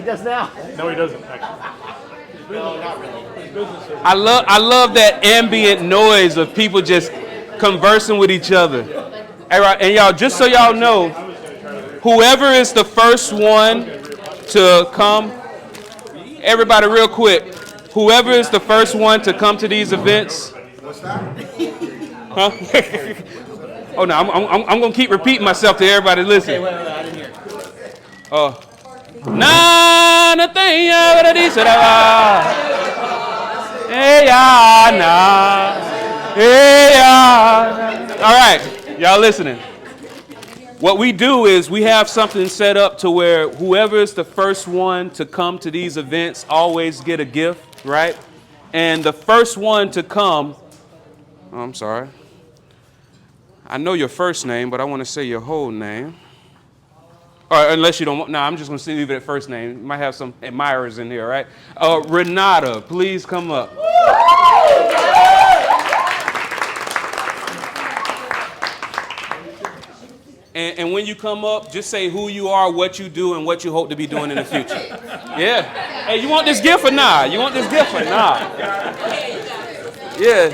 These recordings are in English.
does now? No, he doesn't, actually. No, not really. I love that ambient noise of people just conversing with each other. And y'all, just so y'all know, whoever is the first one to come, everybody real quick, whoever is the first one to come to these events. Huh? Oh no, I'm gonna keep repeating myself to everybody. Listen. Okay, wait, I didn't hear. Na na thing ya di sa hey ya na hey ya. All right, y'all listening. What we do is we have something set up to where whoever is the first one to come to these events always get a gift, right? And the first one to come, I'm sorry. I know your first name, but I want to say your whole name. Or unless you don't want, no, I'm just going to leave it at first name. You might have some admirers in here, right? Renata, please come up. And when you come up, just say who you are, what you do, and what you hope to be doing in the future. Yeah. Hey, you want this gift or not? You want this gift or not? Yeah.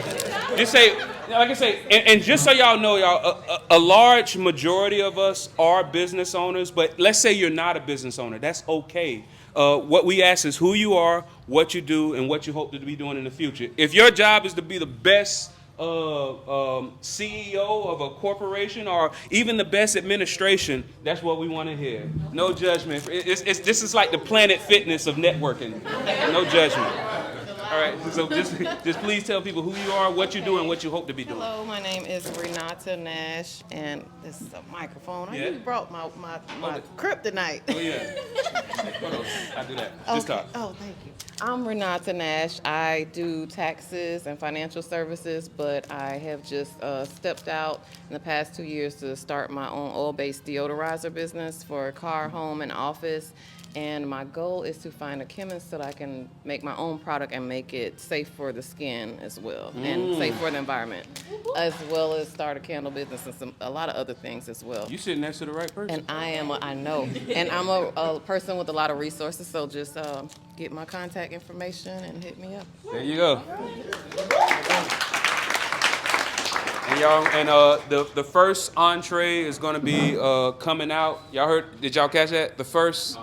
Just say, like I say, and just so y'all know, y'all, a large majority of us are business owners, but let's say you're not a business owner. That's okay. What we ask is who you are, what you do, and what you hope to be doing in the future. If your job is to be the best CEO of a corporation or even the best administration, that's what we want to hear. No judgment. This is like the Planet Fitness of networking. No judgment. All right, so just please tell people who you are, what you do, and what you hope to be doing. Hello, my name is Renata Nash, and this is a microphone. Yeah. You brought my kryptonite. Oh, yeah. Hold on, I'll do that. Just Okay. talk. Oh, thank you. I'm Renata Nash. I do taxes and financial services, but I have just stepped out in the past 2 years to start my own oil-based deodorizer business for car, home, and office. And my goal is to find a chemist so that I can make my own product and make it safe for the skin as well, and safe for the environment, as well as start a candle business and a lot of other things as well. You sitting next to the right person. And I know, and I'm a person with a lot of resources, so just get my contact information and hit me up. There you go. And y'all, and the first entree is gonna be coming out. Y'all heard? Did y'all catch that? The first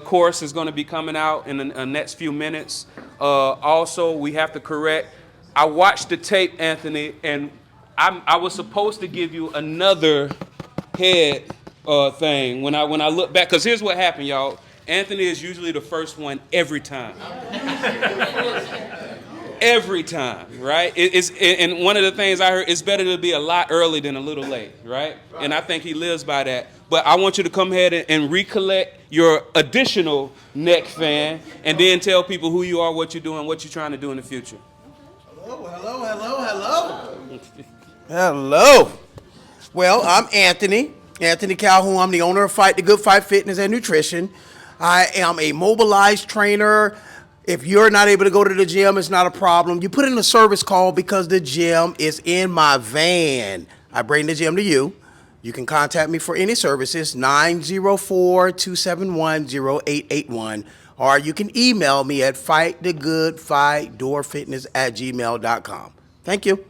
course is gonna be coming out in the next few minutes. Also, we have to correct. I watched the tape, Anthony, and I was supposed to give you another head thing when I look back. Cause here's what happened, y'all. Anthony is usually the first one every time. Every time, right? And one of the things I heard, it's better to be a lot early than a little late, right? And I think he lives by that. But I want you to come ahead and recollect your additional neck fan and then tell people who you are, what you're doing, what you're trying to do in the future. Hello. Well, I'm Anthony Calhoun. I'm the owner of Fight the Good Fight Fitness and Nutrition. I am a mobilized trainer. If you're not able to go to the gym, it's not a problem. You put in a service call because the gym is in my van. I bring the gym to you. You can contact me for any services, 904-271-0881, or you can email me at fightthegoodfightdoorfitness@gmail.com. Thank you.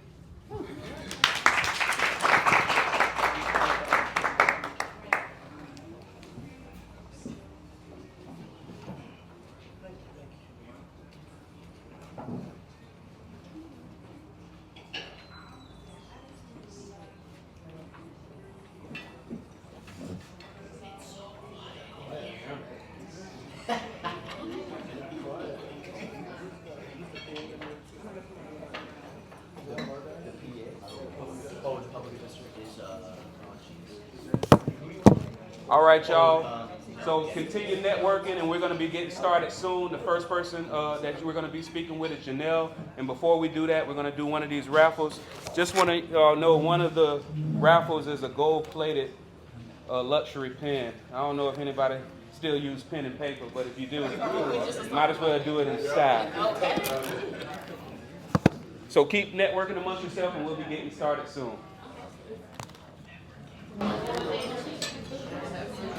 All right, y'all. So continue networking, and we're going to be getting started soon. The first person that we're going to be speaking with is Jonel. And before we do that, we're going to do one of these raffles. Just want to know one of the raffles is a gold-plated luxury pen. I don't know if anybody still use pen and paper, but if you do, might as well do it in style. So keep networking amongst yourself, and we'll be getting started soon.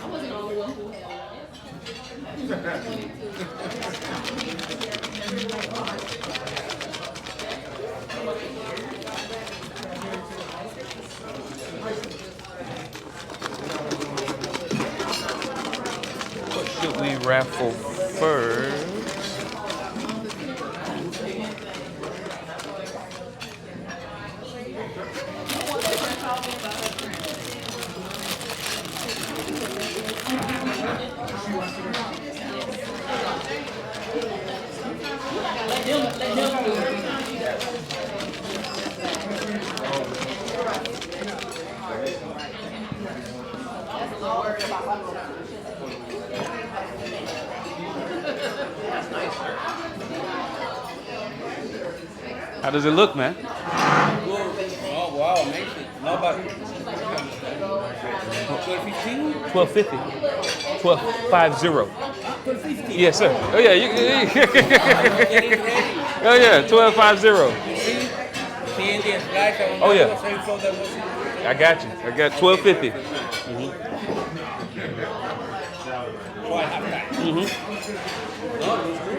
I wasn't the only one who had What should we raffle first? How does it look, man? Oh, wow, amazing. Not bad. 12.50? 1250. 1250. 12.50. Yes, sir. Oh yeah, oh yeah, 1250. See Indian flash. Oh, yeah. So you thought that was I got you. I got 1250. so I have that. No, it was good.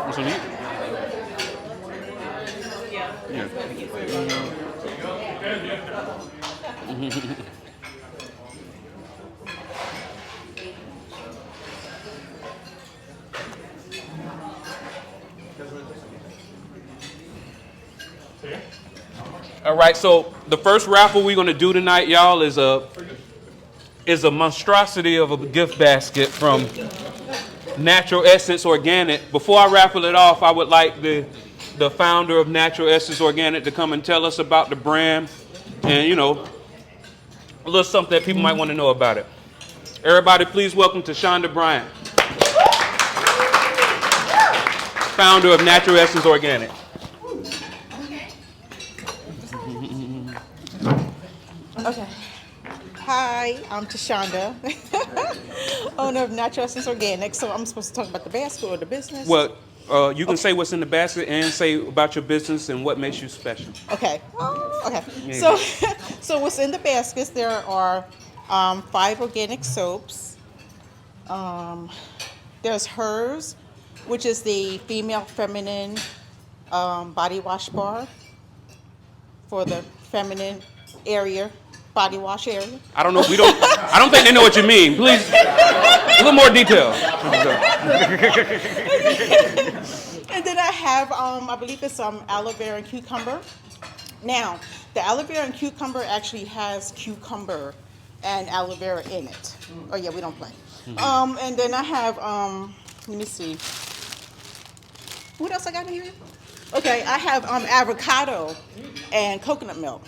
This one eat? Yeah. All right, so the first raffle we're gonna do tonight, y'all, is a monstrosity of a gift basket from Natural Essence Organic. Before I raffle it off, I would like the founder of Natural Essence Organic to come and tell us about the brand and, you know, a little something that people might want to know about it. Everybody, please welcome to Shonda Bryant, founder of Natural Essence Organic. Okay. Hi, I'm Tashonda, owner of Natural Essence Organic. So I'm supposed to talk about the basket or the business? Well, you can say what's in the basket and say about your business and what makes you special. Okay. Okay. Yeah. So what's in the baskets? There are 5 organic soaps. There's hers, which is the female feminine body wash bar for the feminine area. Body wash area. I don't know. I don't think they know what you mean. Please, a little more detail. And then I have, I believe it's aloe vera and cucumber. Now, the aloe vera and cucumber actually has cucumber and aloe vera in it. Oh yeah, we don't play. And then I have, let me see. What else I got in here? Okay, I have avocado and coconut milk.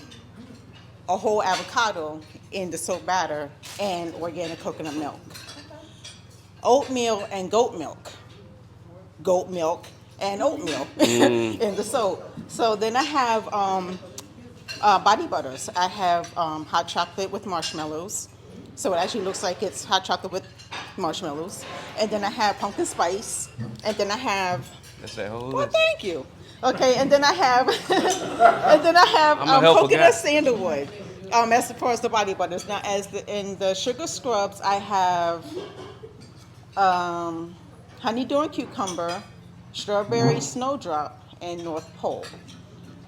A whole avocado in the soap batter and organic coconut milk. Oatmeal and goat milk. Goat milk and oatmeal in the soap. So then I have body butters. I have hot chocolate with marshmallows. So it actually looks like it's hot chocolate with marshmallows. And then I have pumpkin spice. And then I have, That's that whole well, list. thank you. Okay, and then I have, I'm a helpful guy. coconut sandalwood. As far as the body butters. Now, in the sugar scrubs, I have honeydew and cucumber, strawberry snowdrop, and North Pole.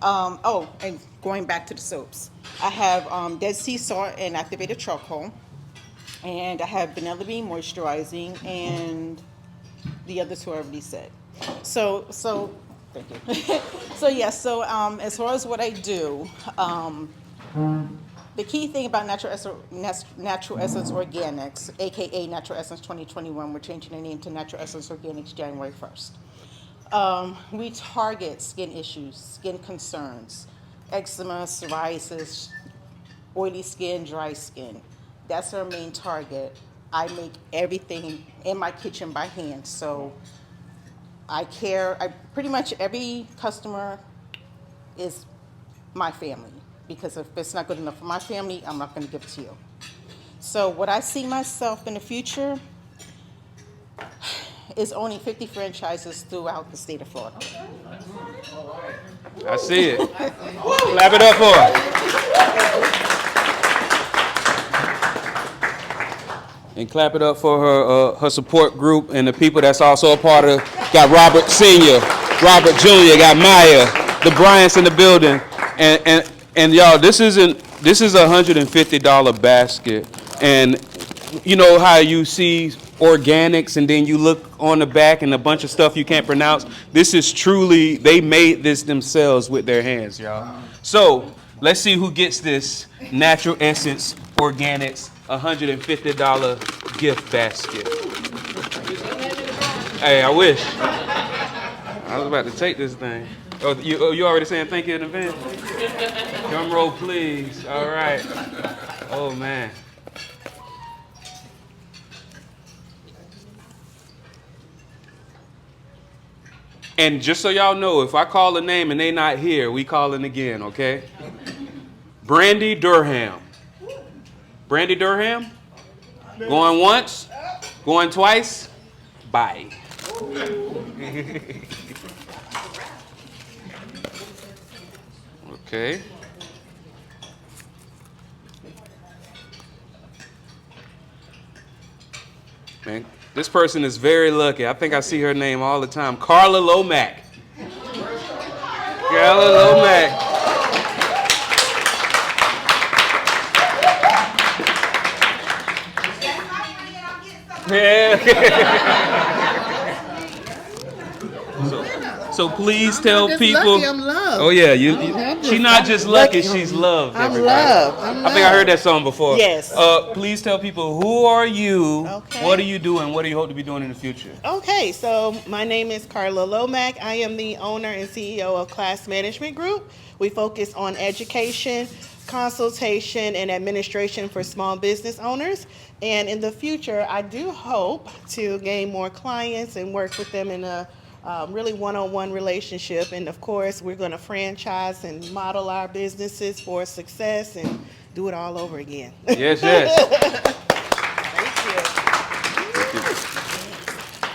And going back to the soaps, I have Dead Sea Salt and activated charcoal, and I have vanilla bean moisturizing, and the other two I already said. So thank you. As far as what I do, the key thing about Natural Essence Organics, aka Natural Essence 2021, we're changing the name to Natural Essence Organics January 1st. We target skin issues, skin concerns, eczema, psoriasis, oily skin, dry skin. That's our main target. I make everything in my kitchen by hand, so pretty much every customer is my family, because if it's not good enough for my family, I'm not going to give it to you. So what I see myself in the future is owning 50 franchises throughout the state of Florida. I see it. Clap it up for her. And clap it up for her support group and the people that's also a part of. Got Robert Sr., Robert Jr., got Maya, the Bryants in the building, and y'all, this is a $150 basket, and you know how you see organics and then you look on the back and a bunch of stuff you can't pronounce. This is truly, they made this themselves with their hands, y'all. So let's see who gets this Natural Essence Organics $150 gift basket. Hey, I wish. I was about to take this thing. Oh, you already saying thank you in advance? Drum roll, please. All right. Oh, man. And just so y'all know, if I call a name and they not here, we calling again, okay? Brandy Durham. Brandy Durham? Going once? Going twice? Bye. Okay. Man, this person is very lucky. I think I see her name all the time. Carla Lomack. Carla Lomack. So please tell people. Lucky, I'm loved. Oh yeah, she's not just lucky, she's loved. I'm everybody. loved. I think I heard that song before. Yes. Please tell people, who are you? Okay. What do you do, and what do you hope to be doing in the future? Okay, so my name is Carla Lomack. I am the owner and CEO of Class Management Group. We focus on education, consultation, and administration for small business owners. And in the future, I do hope to gain more clients and work with them in a really one-on-one relationship. And of course, we're going to franchise and model our businesses for success and do it all over again. Yes, yes. Thank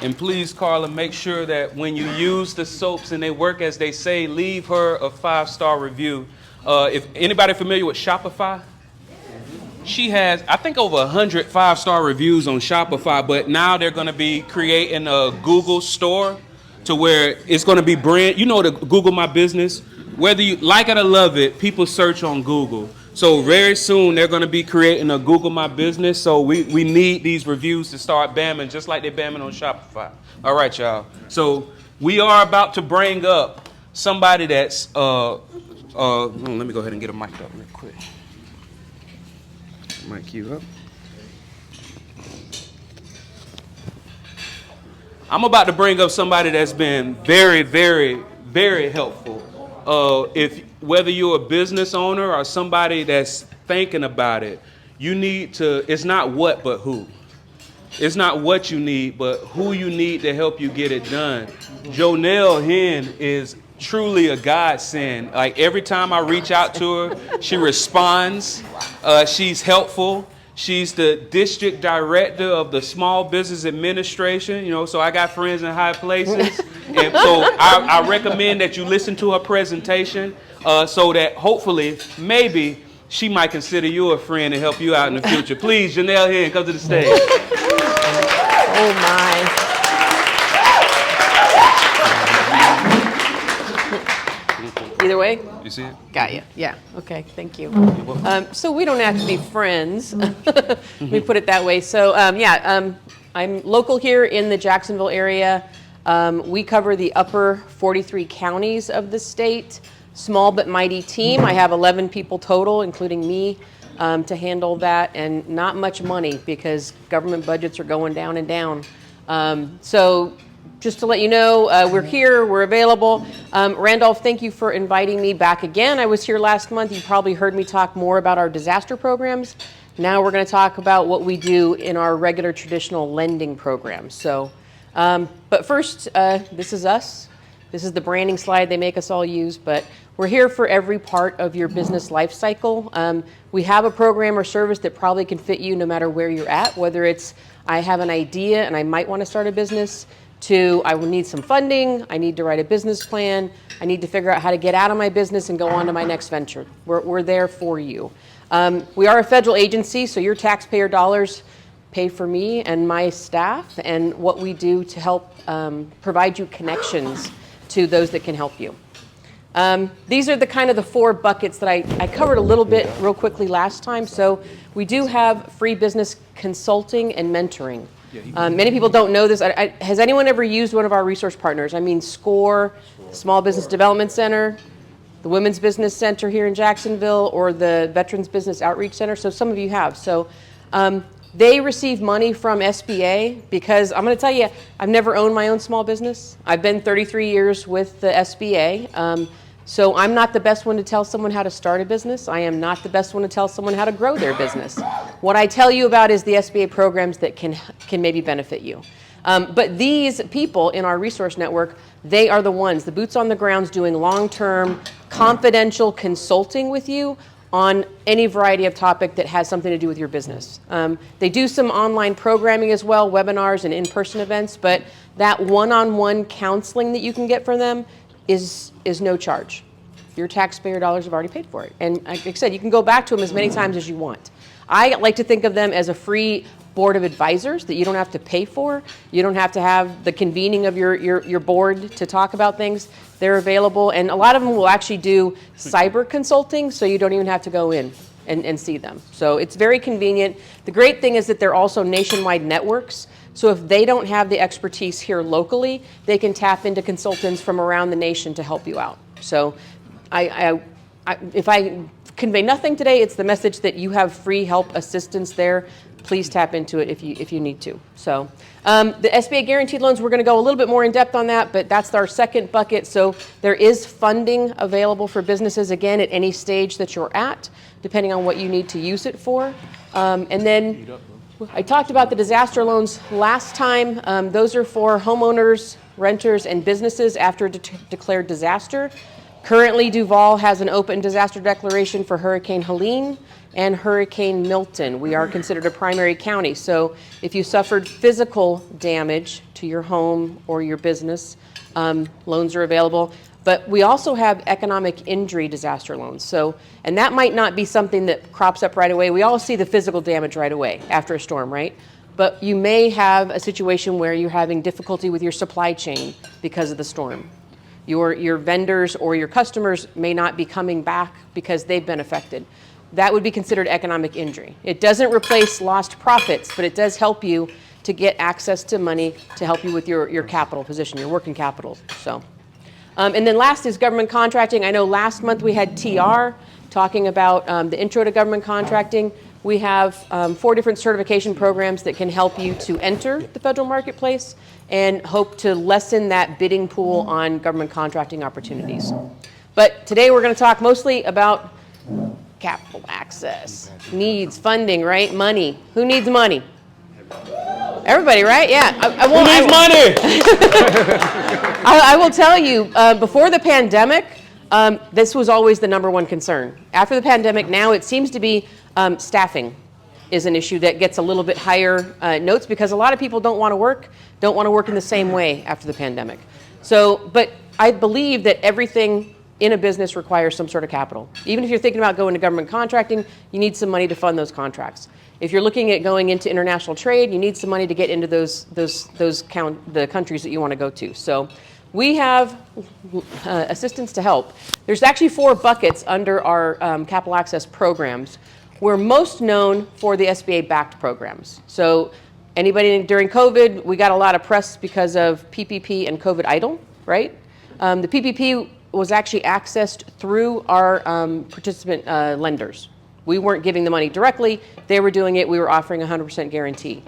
you. And please, Carla, make sure that when you use the soaps and they work as they say, leave her a 5-star review. If anybody familiar with Shopify? She has, I think, over 100 5-star reviews on Shopify, but now they're going to be creating a Google store to where it's going to be brand, you know, the Google My Business. Whether you like it or love it, people search on Google. So very soon they're going to be creating a Google My Business. So we need these reviews to start bamming just like they're bamming on Shopify. All right, y'all. So we are about to bring up somebody that's, let me go ahead and get a mic up real quick. Mic you up. I'm about to bring up somebody that's been very, very, very helpful. If whether you're a business owner or somebody that's thinking about it, you need to, it's not what but who. It's not what you need, but who you need to help you get it done. Jonel Hein is truly a godsend. Like every time I reach out to her, she responds. She's helpful. She's the district director of the Small Business Administration, you know, so I got friends in high places. And so I recommend that you listen to her presentation so that hopefully, maybe, she might consider you a friend and help you out in the future. Please, Jonel Hein, come to the stage. Oh, my. Either way? You see it? Got you. Yeah. Okay. Thank you. So we don't have to be friends. Let me put it that way. So I'm local here in the Jacksonville area. We cover the upper 43 counties of the state. Small but mighty team. I have 11 people total, including me, to handle that, and not much money because government budgets are going down and down. So just to let you know, we're here, we're available. Randolph, thank you for inviting me back again. I was here last month. You probably heard me talk more about our disaster programs. Now we're going to talk about what we do in our regular traditional lending programs. So, but first, this is us. This is the branding slide they make us all use, but we're here for every part of your business life cycle. We have a program or service that probably can fit you no matter where you're at, whether it's I have an idea and I might want to start a business, to I will need some funding, I need to write a business plan, I need to figure out how to get out of my business and go on to my next venture. We're there for you. We are a federal agency, so your taxpayer dollars pay for me and my staff and what we do to help provide you connections to those that can help you. These are the kind of the 4 buckets that I covered a little bit real quickly last time. So we do have free business consulting and mentoring. Many people don't know this. Has anyone ever used one of our resource partners? I mean, SCORE, Small Business Development Center, the Women's Business Center here in Jacksonville, or the Veterans Business Outreach Center. So some of you have. So they receive money from SBA because I'm going to tell you, I've never owned my own small business. I've been 33 years with the SBA. So I'm not the best one to tell someone how to start a business. I am not the best one to tell someone how to grow their business. What I tell you about is the SBA programs that can maybe benefit you. But these people in our resource network, they are the ones, the boots on the ground, doing long-term confidential consulting with you on any variety of topic that has something to do with your business. They do some online programming as well, webinars and in-person events, but that one-on-one counseling that you can get from them is no charge. Your taxpayer dollars have already paid for it. And like I said, you can go back to them as many times as you want. I like to think of them as a free board of advisors that you don't have to pay for. You don't have to have the convening of your board to talk about things. They're available, and a lot of them will actually do cyber consulting, so you don't even have to go in and see them. So it's very convenient. The great thing is that they're also nationwide networks. So if they don't have the expertise here locally, they can tap into consultants from around the nation to help you out. So if I convey nothing today, it's the message that you have free help assistance there. Please tap into it if you need to. So the SBA guaranteed loans, we're going to go a little bit more in depth on that, but that's our second bucket. So there is funding available for businesses, again, at any stage that you're at, depending on what you need to use it for. And then I talked about the disaster loans last time. Those are for homeowners, renters, and businesses after a declared disaster. Currently, Duval has an open disaster declaration for Hurricane Helene and Hurricane Milton. We are considered a primary county, so if you suffered physical damage to your home or your business, loans are available. But we also have economic injury disaster loans. So, and that might not be something that crops up right away. We all see the physical damage right away after a storm, right? But you may have a situation where you're having difficulty with your supply chain because of the storm. Your vendors or your customers may not be coming back because they've been affected. That would be considered economic injury. It doesn't replace lost profits, but it does help you to get access to money to help you with your capital position, your working capital. So. And then last is government contracting. I know last month we had TR talking about the intro to government contracting. We have 4 different certification programs that can help you to enter the federal marketplace and hope to lessen that bidding pool on government contracting opportunities. But today we're going to talk mostly about capital access, needs, funding, right? Money. Who needs money? Everybody, right? Yeah. Who needs money? I will tell you, before the pandemic, this was always the number one concern. After the pandemic, now it seems to be staffing is an issue that gets a little bit higher notes because a lot of people don't want to work in the same way after the pandemic. So, but I believe that everything in a business requires some sort of capital. Even if you're thinking about going to government contracting, you need some money to fund those contracts. If you're looking at going into international trade, you need some money to get into the countries that you want to go to. So we have assistance to help. There's actually 4 buckets under our capital access programs. We're most known for the SBA-backed programs. So anybody during COVID, we got a lot of press because of PPP and COVID EIDL, right? The PPP was actually accessed through our participant lenders. We weren't giving the money directly. They were doing it. We were offering 100% guarantee.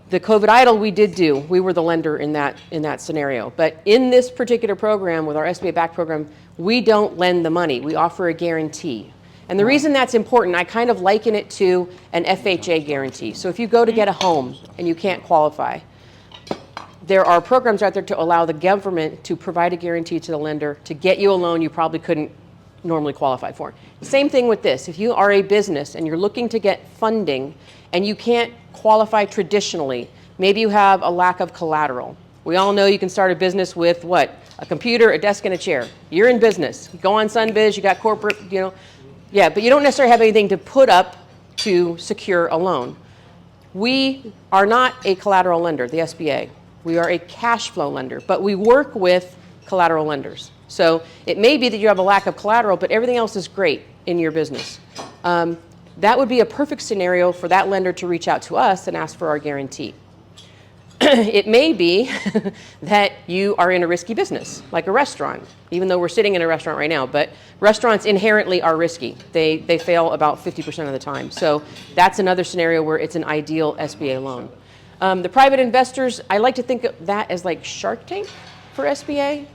The COVID EIDL we did do. We were the lender in that scenario. But in this particular program, with our SBA-backed program, we don't lend the money. We offer a guarantee. And the reason that's important, I kind of liken it to an FHA guarantee. So if you go to get a home and you can't qualify, there are programs out there to allow the government to provide a guarantee to the lender to get you a loan you probably couldn't normally qualify for. Same thing with this. If you are a business and you're looking to get funding and you can't qualify traditionally, maybe you have a lack of collateral. We all know you can start a business with what? A computer, a desk, and a chair. You're in business. You go on SunBiz, you got corporate, yeah, but you don't necessarily have anything to put up to secure a loan. We are not a collateral lender, the SBA. We are a cash flow lender, but we work with collateral lenders. So it may be that you have a lack of collateral, but everything else is great in your business. That would be a perfect scenario for that lender to reach out to us and ask for our guarantee. It may be that you are in a risky business, like a restaurant, even though we're sitting in a restaurant right now, but restaurants inherently are risky. They fail about 50% of the time. So that's another scenario where it's an ideal SBA loan. The private investors, I like to think of that as like Shark Tank for SBA.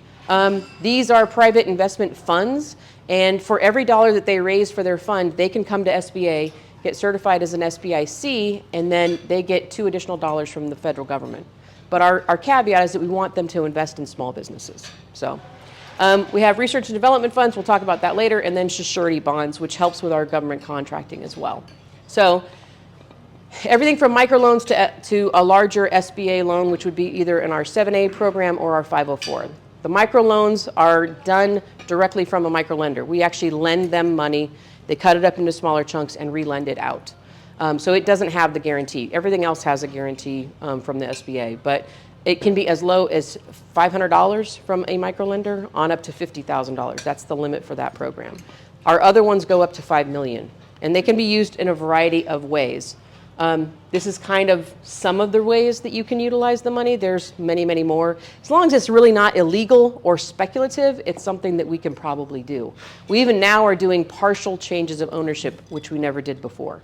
These are private investment funds, and for every dollar that they raise for their fund, they can come to SBA, get certified as an SBIC, and then they get $2 additional from the federal government. But our caveat is that we want them to invest in small businesses. So we have research and development funds, we'll talk about that later, and then surety bonds, which helps with our government contracting as well. So everything from microloans to a larger SBA loan, which would be either in our 7A program or our 504. The microloans are done directly from a microlender. We actually lend them money. They cut it up into smaller chunks and re-lend it out. So it doesn't have the guarantee. Everything else has a guarantee from the SBA, but it can be as low as $500 from a microlender on up to $50,000. That's the limit for that program. Our other ones go up to $5 million, and they can be used in a variety of ways. This is kind of some of the ways that you can utilize the money. There's many, many more. As long as it's really not illegal or speculative, it's something that we can probably do. We even now are doing partial changes of ownership, which we never did before.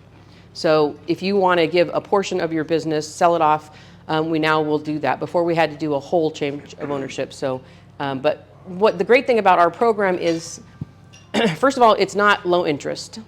So if you want to give a portion of your business, sell it off, we now will do that. Before we had to do a whole change of ownership. So, but what the great thing about our program is, first of all, it's not low interest.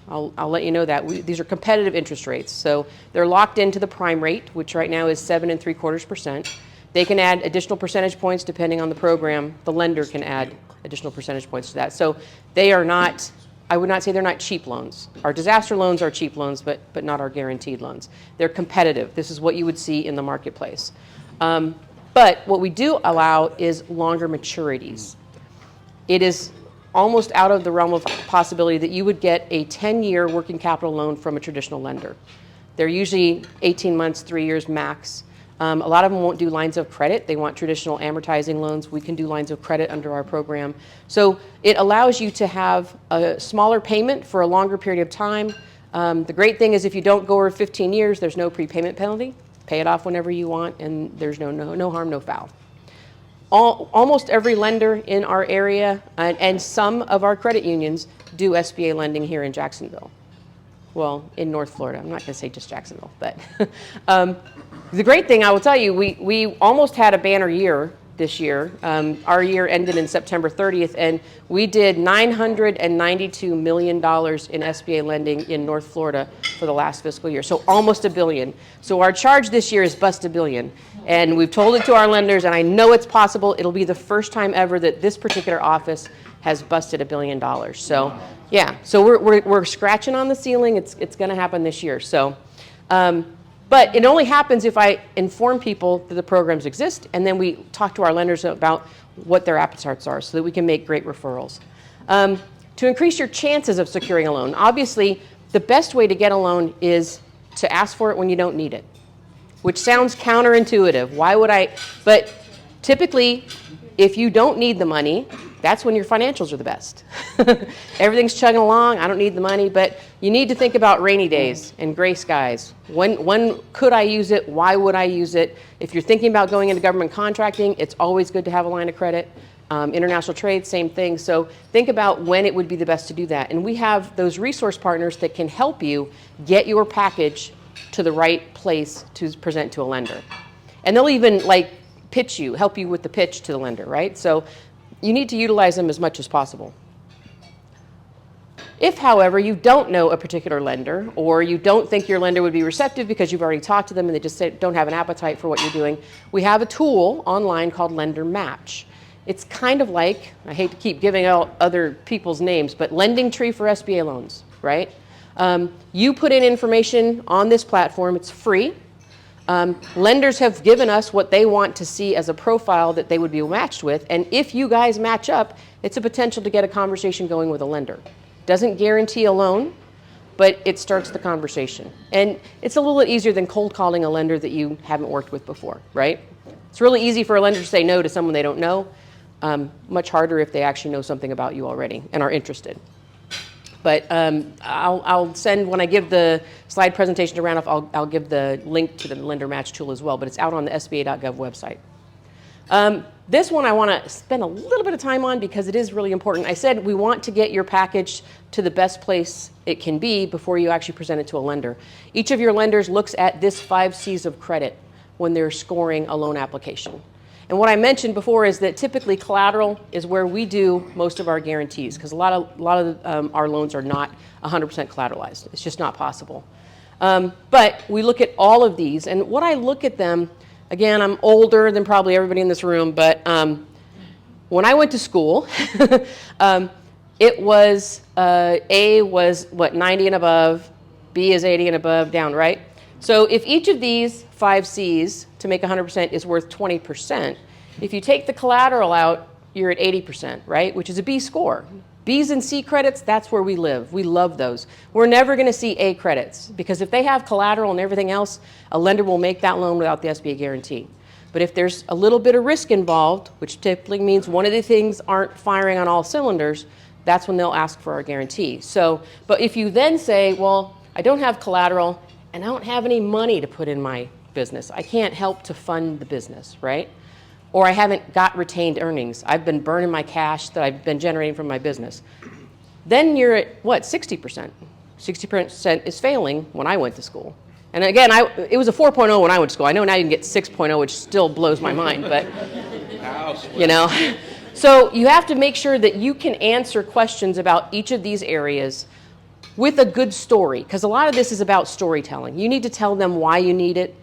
I'll let you know that. These are competitive interest rates. So they're locked into the prime rate, which right now is 7.75%. They can add additional percentage points depending on the program. The lender can add additional percentage points to that. So they are not, I would not say they're not cheap loans. Our disaster loans are cheap loans, but not our guaranteed loans. They're competitive. This is what you would see in the marketplace. But what we do allow is longer maturities. It is almost out of the realm of possibility that you would get a 10-year working capital loan from a traditional lender. They're usually 18 months, 3 years max. A lot of them won't do lines of credit. They want traditional amortizing loans. We can do lines of credit under our program. So it allows you to have a smaller payment for a longer period of time. The great thing is if you don't go over 15 years, there's no prepayment penalty. Pay it off whenever you want, and there's no harm, no foul. Almost every lender in our area and some of our credit unions do SBA lending here in Jacksonville. Well, in North Florida. I'm not going to say just Jacksonville, but the great thing I will tell you, we almost had a banner year this year. Our year ended in September 30th, and we did $992 million in SBA lending in North Florida for the last fiscal year, so almost $1 billion. So our charge this year is bust $1 billion, and we've told it to our lenders, and I know it's possible. It'll be the first time ever that this particular office has busted $1 billion. So yeah, so we're scratching on the ceiling. It's going to happen this year. So. But it only happens if I inform people that the programs exist, and then we talk to our lenders about what their appetites are so that we can make great referrals. To increase your chances of securing a loan, obviously, the best way to get a loan is to ask for it when you don't need it, which sounds counterintuitive. Why would I? But typically, if you don't need the money, that's when your financials are the best. Everything's chugging along, I don't need the money, but you need to think about rainy days and gray skies. When could I use it? Why would I use it? If you're thinking about going into government contracting, it's always good to have a line of credit. International trade, same thing. So think about when it would be the best to do that. And we have those resource partners that can help you get your package to the right place to present to a lender. And they'll even pitch you, help you with the pitch to the lender, right? So you need to utilize them as much as possible. If, however, you don't know a particular lender, or you don't think your lender would be receptive because you've already talked to them and they just don't have an appetite for what you're doing, we have a tool online called Lender Match. It's kind of like, I hate to keep giving out other people's names, but Lending Tree for SBA loans, right? You put in information on this platform, it's free. Lenders have given us what they want to see as a profile that they would be matched with, and if you guys match up, it's a potential to get a conversation going with a lender. Doesn't guarantee a loan, but it starts the conversation. And it's a little bit easier than cold calling a lender that you haven't worked with before, right? It's really easy for a lender to say no to someone they don't know. Much harder if they actually know something about you already and are interested. But I'll send, when I give the slide presentation to Randolph, I'll give the link to the lender match tool as well, but it's out on the SBA.gov website. This one I want to spend a little bit of time on because it is really important. I said we want to get your package to the best place it can be before you actually present it to a lender. Each of your lenders looks at this 5 C's of credit when they're scoring a loan application. And what I mentioned before is that typically collateral is where we do most of our guarantees because a lot of our loans are not 100% collateralized. It's just not possible. But we look at all of these, and what I look at them, again, I'm older than probably everybody in this room, but when I went to school, it was, A was, 90 and above, B is 80 and above, down, right? So if each of these 5 C's to make 100% is worth 20%, if you take the collateral out, you're at 80%, right? Which is a B score. B's and C credits, that's where we live. We love those. We're never going to see A credits because if they have collateral and everything else, a lender will make that loan without the SBA guarantee. But if there's a little bit of risk involved, which typically means one of the things aren't firing on all cylinders, that's when they'll ask for our guarantee. So, but if you then say, well, I don't have collateral and I don't have any money to put in my business, I can't help to fund the business, right? Or I haven't got retained earnings. I've been burning my cash that I've been generating from my business. Then you're at, what, 60%? 60% is failing when I went to school. And again, it was a 4.0 when I went to school. I know now you can get 6.0, which still blows my mind, but, you know. So you have to make sure that you can answer questions about each of these areas with a good story, because a lot of this is about storytelling. You need to tell them why you need it,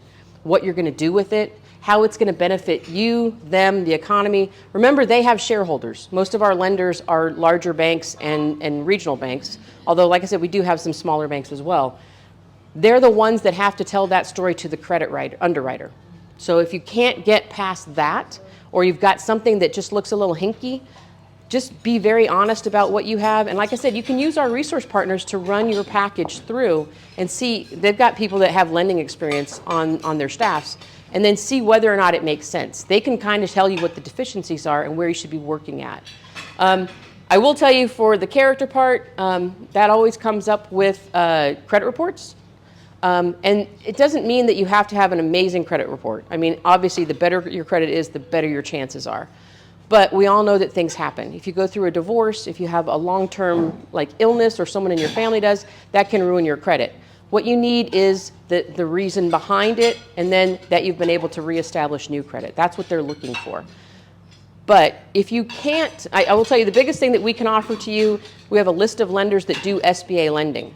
what you're going to do with it, how it's going to benefit you, them, the economy. Remember, they have shareholders. Most of our lenders are larger banks and regional banks, although, like I said, we do have some smaller banks as well. They're the ones that have to tell that story to the credit underwriter. So if you can't get past that, or you've got something that just looks a little hinky, just be very honest about what you have. And like I said, you can use our resource partners to run your package through and see, they've got people that have lending experience on their staffs, and then see whether or not it makes sense. They can kind of tell you what the deficiencies are and where you should be working at. I will tell you for the character part, that always comes up with credit reports. And it doesn't mean that you have to have an amazing credit report. I mean, obviously, the better your credit is, the better your chances are. But we all know that things happen. If you go through a divorce, if you have a long-term like illness or someone in your family does, that can ruin your credit. What you need is the reason behind it, and then that you've been able to reestablish new credit. That's what they're looking for. But if you can't, I will tell you the biggest thing that we can offer to you, we have a list of lenders that do SBA lending.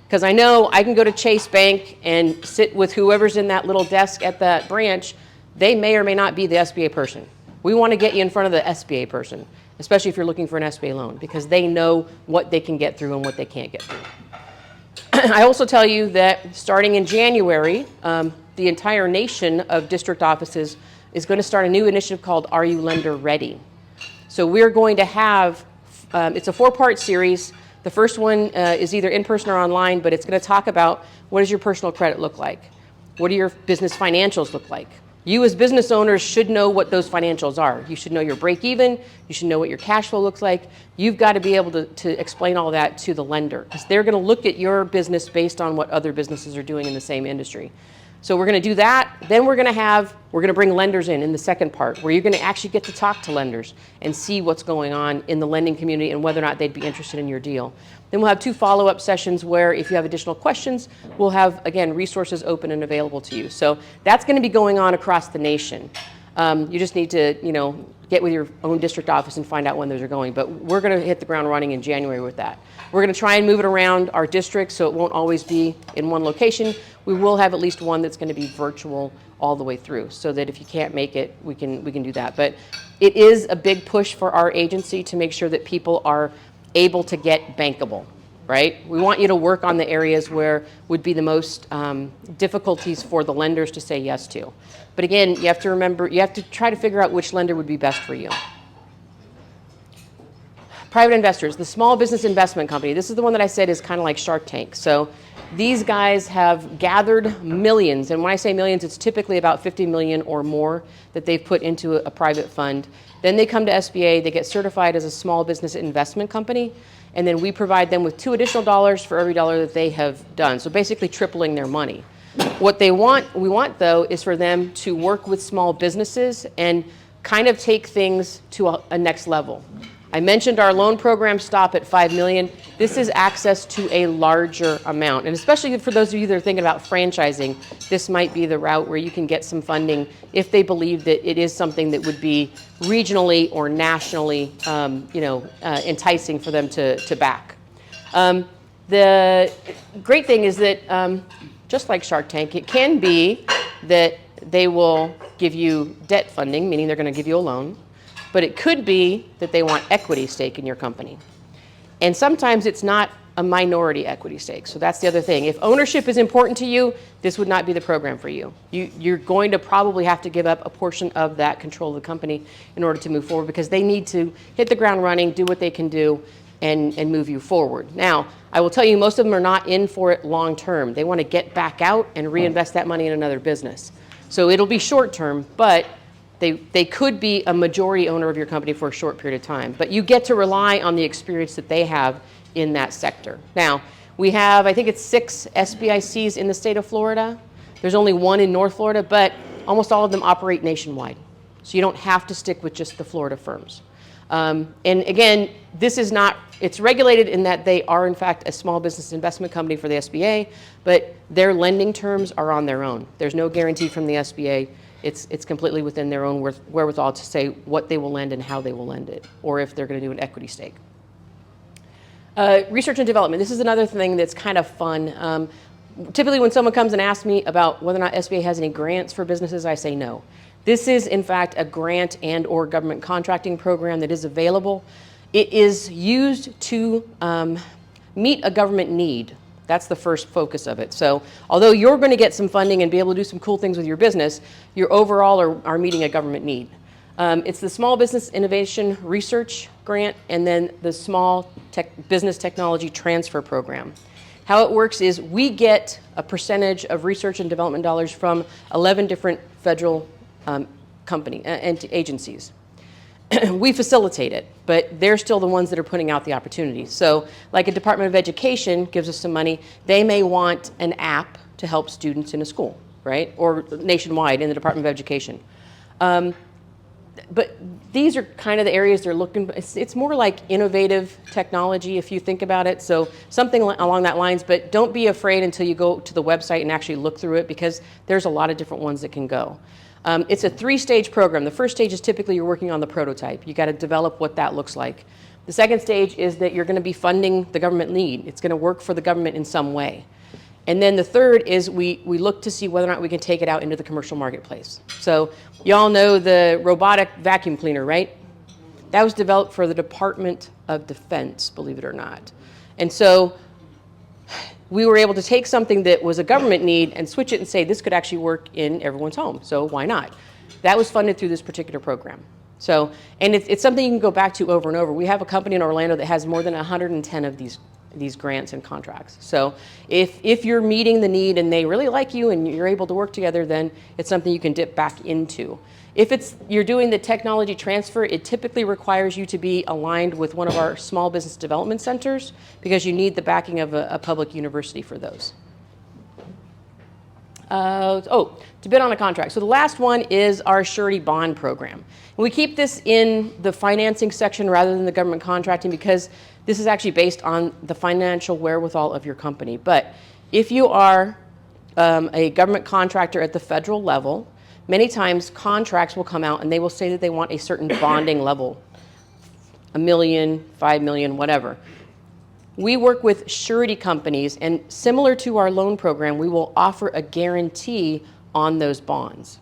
Because I know I can go to Chase Bank and sit with whoever's in that little desk at that branch. They may or may not be the SBA person. We want to get you in front of the SBA person, especially if you're looking for an SBA loan, because they know what they can get through and what they can't get through. I also tell you that starting in January, the entire nation of district offices is going to start a new initiative called Are You Lender Ready? So we're going to have, it's a 4-part series. The first one is either in person or online, but it's going to talk about what does your personal credit look like? What do your business financials look like? You as business owners should know what those financials are. You should know your break even. You should know what your cash flow looks like. You've got to be able to explain all that to the lender, because they're going to look at your business based on what other businesses are doing in the same industry. So we're going to do that. Then we're going to bring lenders in the second part, where you're going to actually get to talk to lenders and see what's going on in the lending community and whether or not they'd be interested in your deal. Then we'll have 2 follow-up sessions where if you have additional questions, we'll have, again, resources open and available to you. So that's going to be going on across the nation. You just need to, get with your own district office and find out when those are going. But we're going to hit the ground running in January with that. We're going to try and move it around our district so it won't always be in one location. We will have at least one that's going to be virtual all the way through, so that if you can't make it, we can do that. But it is a big push for our agency to make sure that people are able to get bankable, right? We want you to work on the areas where would be the most difficulties for the lenders to say yes to. But again, you have to remember, you have to try to figure out which lender would be best for you. Private investors, the small business investment company. This is the one that I said is kind of like Shark Tank. So these guys have gathered millions, and when I say millions, it's typically about 50 million or more that they've put into a private fund. Then they come to SBA, they get certified as a small business investment company, and then we provide them with $2 additional for every dollar that they have done. So basically tripling their money. What we want though, is for them to work with small businesses and kind of take things to a next level. I mentioned our loan programs stop at 5 million. This is access to a larger amount. And especially for those of you that are thinking about franchising, this might be the route where you can get some funding if they believe that it is something that would be regionally or nationally enticing for them to back. The great thing is that just like Shark Tank, it can be that they will give you debt funding, meaning they're going to give you a loan. But it could be that they want equity stake in your company. And sometimes it's not a minority equity stake. So that's the other thing. If ownership is important to you, this would not be the program for you. You're going to probably have to give up a portion of that control of the company in order to move forward, because they need to hit the ground running, do what they can do, and move you forward. Now, I will tell you, most of them are not in for it long term. They want to get back out and reinvest that money in another business. So it'll be short term, but they could be a majority owner of your company for a short period of time, but you get to rely on the experience that they have in that sector. Now, we have, I think it's 6 SBICs in the state of Florida. There's only 1 in North Florida, but almost all of them operate nationwide. So you don't have to stick with just the Florida firms. And again, this is not, it's regulated in that they are in fact a small business investment company for the SBA, but their lending terms are on their own. There's no guarantee from the SBA. It's completely within their own wherewithal to say what they will lend and how they will lend it, or if they're going to do an equity stake. Research and development. This is another thing that's kind of fun. Typically when someone comes and asks me about whether or not SBA has any grants for businesses, I say no. This is in fact a grant and or government contracting program that is available. It is used to meet a government need. That's the first focus of it. So although you're going to get some funding and be able to do some cool things with your business, you overall are meeting a government need. It's the Small Business Innovation Research Grant and then the Small Business Technology Transfer Program. How it works is we get a percentage of research and development dollars from 11 different federal company and agencies. We facilitate it, but they're still the ones that are putting out the opportunities. So like a Department of Education gives us some money, they may want an app to help students in a school, right? Or nationwide in the Department of Education. But these are kind of the areas they're looking, it's more like innovative technology if you think about it. So something along that lines, but don't be afraid until you go to the website and actually look through it, because there's a lot of different ones that can go. It's a 3-stage program. The first stage is typically you're working on the prototype. You got to develop what that looks like. The second stage is that you're going to be funding the government need. It's going to work for the government in some way. And then the third is we look to see whether or not we can take it out into the commercial marketplace. So y'all know the robotic vacuum cleaner, right? That was developed for the Department of Defense, believe it or not. And so we were able to take something that was a government need and switch it and say this could actually work in everyone's home, so why not? That was funded through this particular program. So, and it's something you can go back to over and over. We have a company in Orlando that has more than 110 of these grants and contracts. So if you're meeting the need and they really like you and you're able to work together, then it's something you can dip back into. If you're doing the technology transfer, it typically requires you to be aligned with one of our small business development centers, because you need the backing of a public university for those. To bid on a contract. So the last one is our surety bond program. And we keep this in the financing section rather than the government contracting, because this is actually based on the financial wherewithal of your company. But if you are a government contractor at the federal level, many times contracts will come out and they will say that they want a certain bonding level, $1 million, $5 million, whatever. We work with surety companies, and similar to our loan program, we will offer a guarantee on those bonds.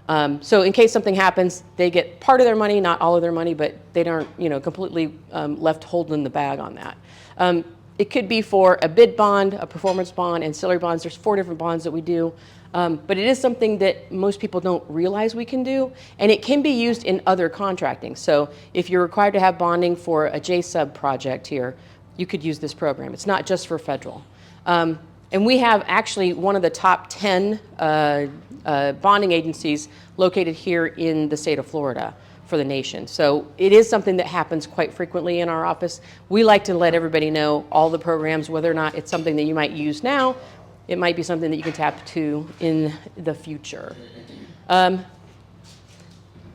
So in case something happens, they get part of their money, not all of their money, but they aren't completely left holding the bag on that. It could be for a bid bond, a performance bond, ancillary bonds. There's 4 different bonds that we do. But it is something that most people don't realize we can do, and it can be used in other contracting. So if you're required to have bonding for a J-sub project here, you could use this program. It's not just for federal. And we have actually one of the top 10 bonding agencies located here in the state of Florida for the nation. So it is something that happens quite frequently in our office. We like to let everybody know all the programs, whether or not it's something that you might use now. It might be something that you can tap to in the future.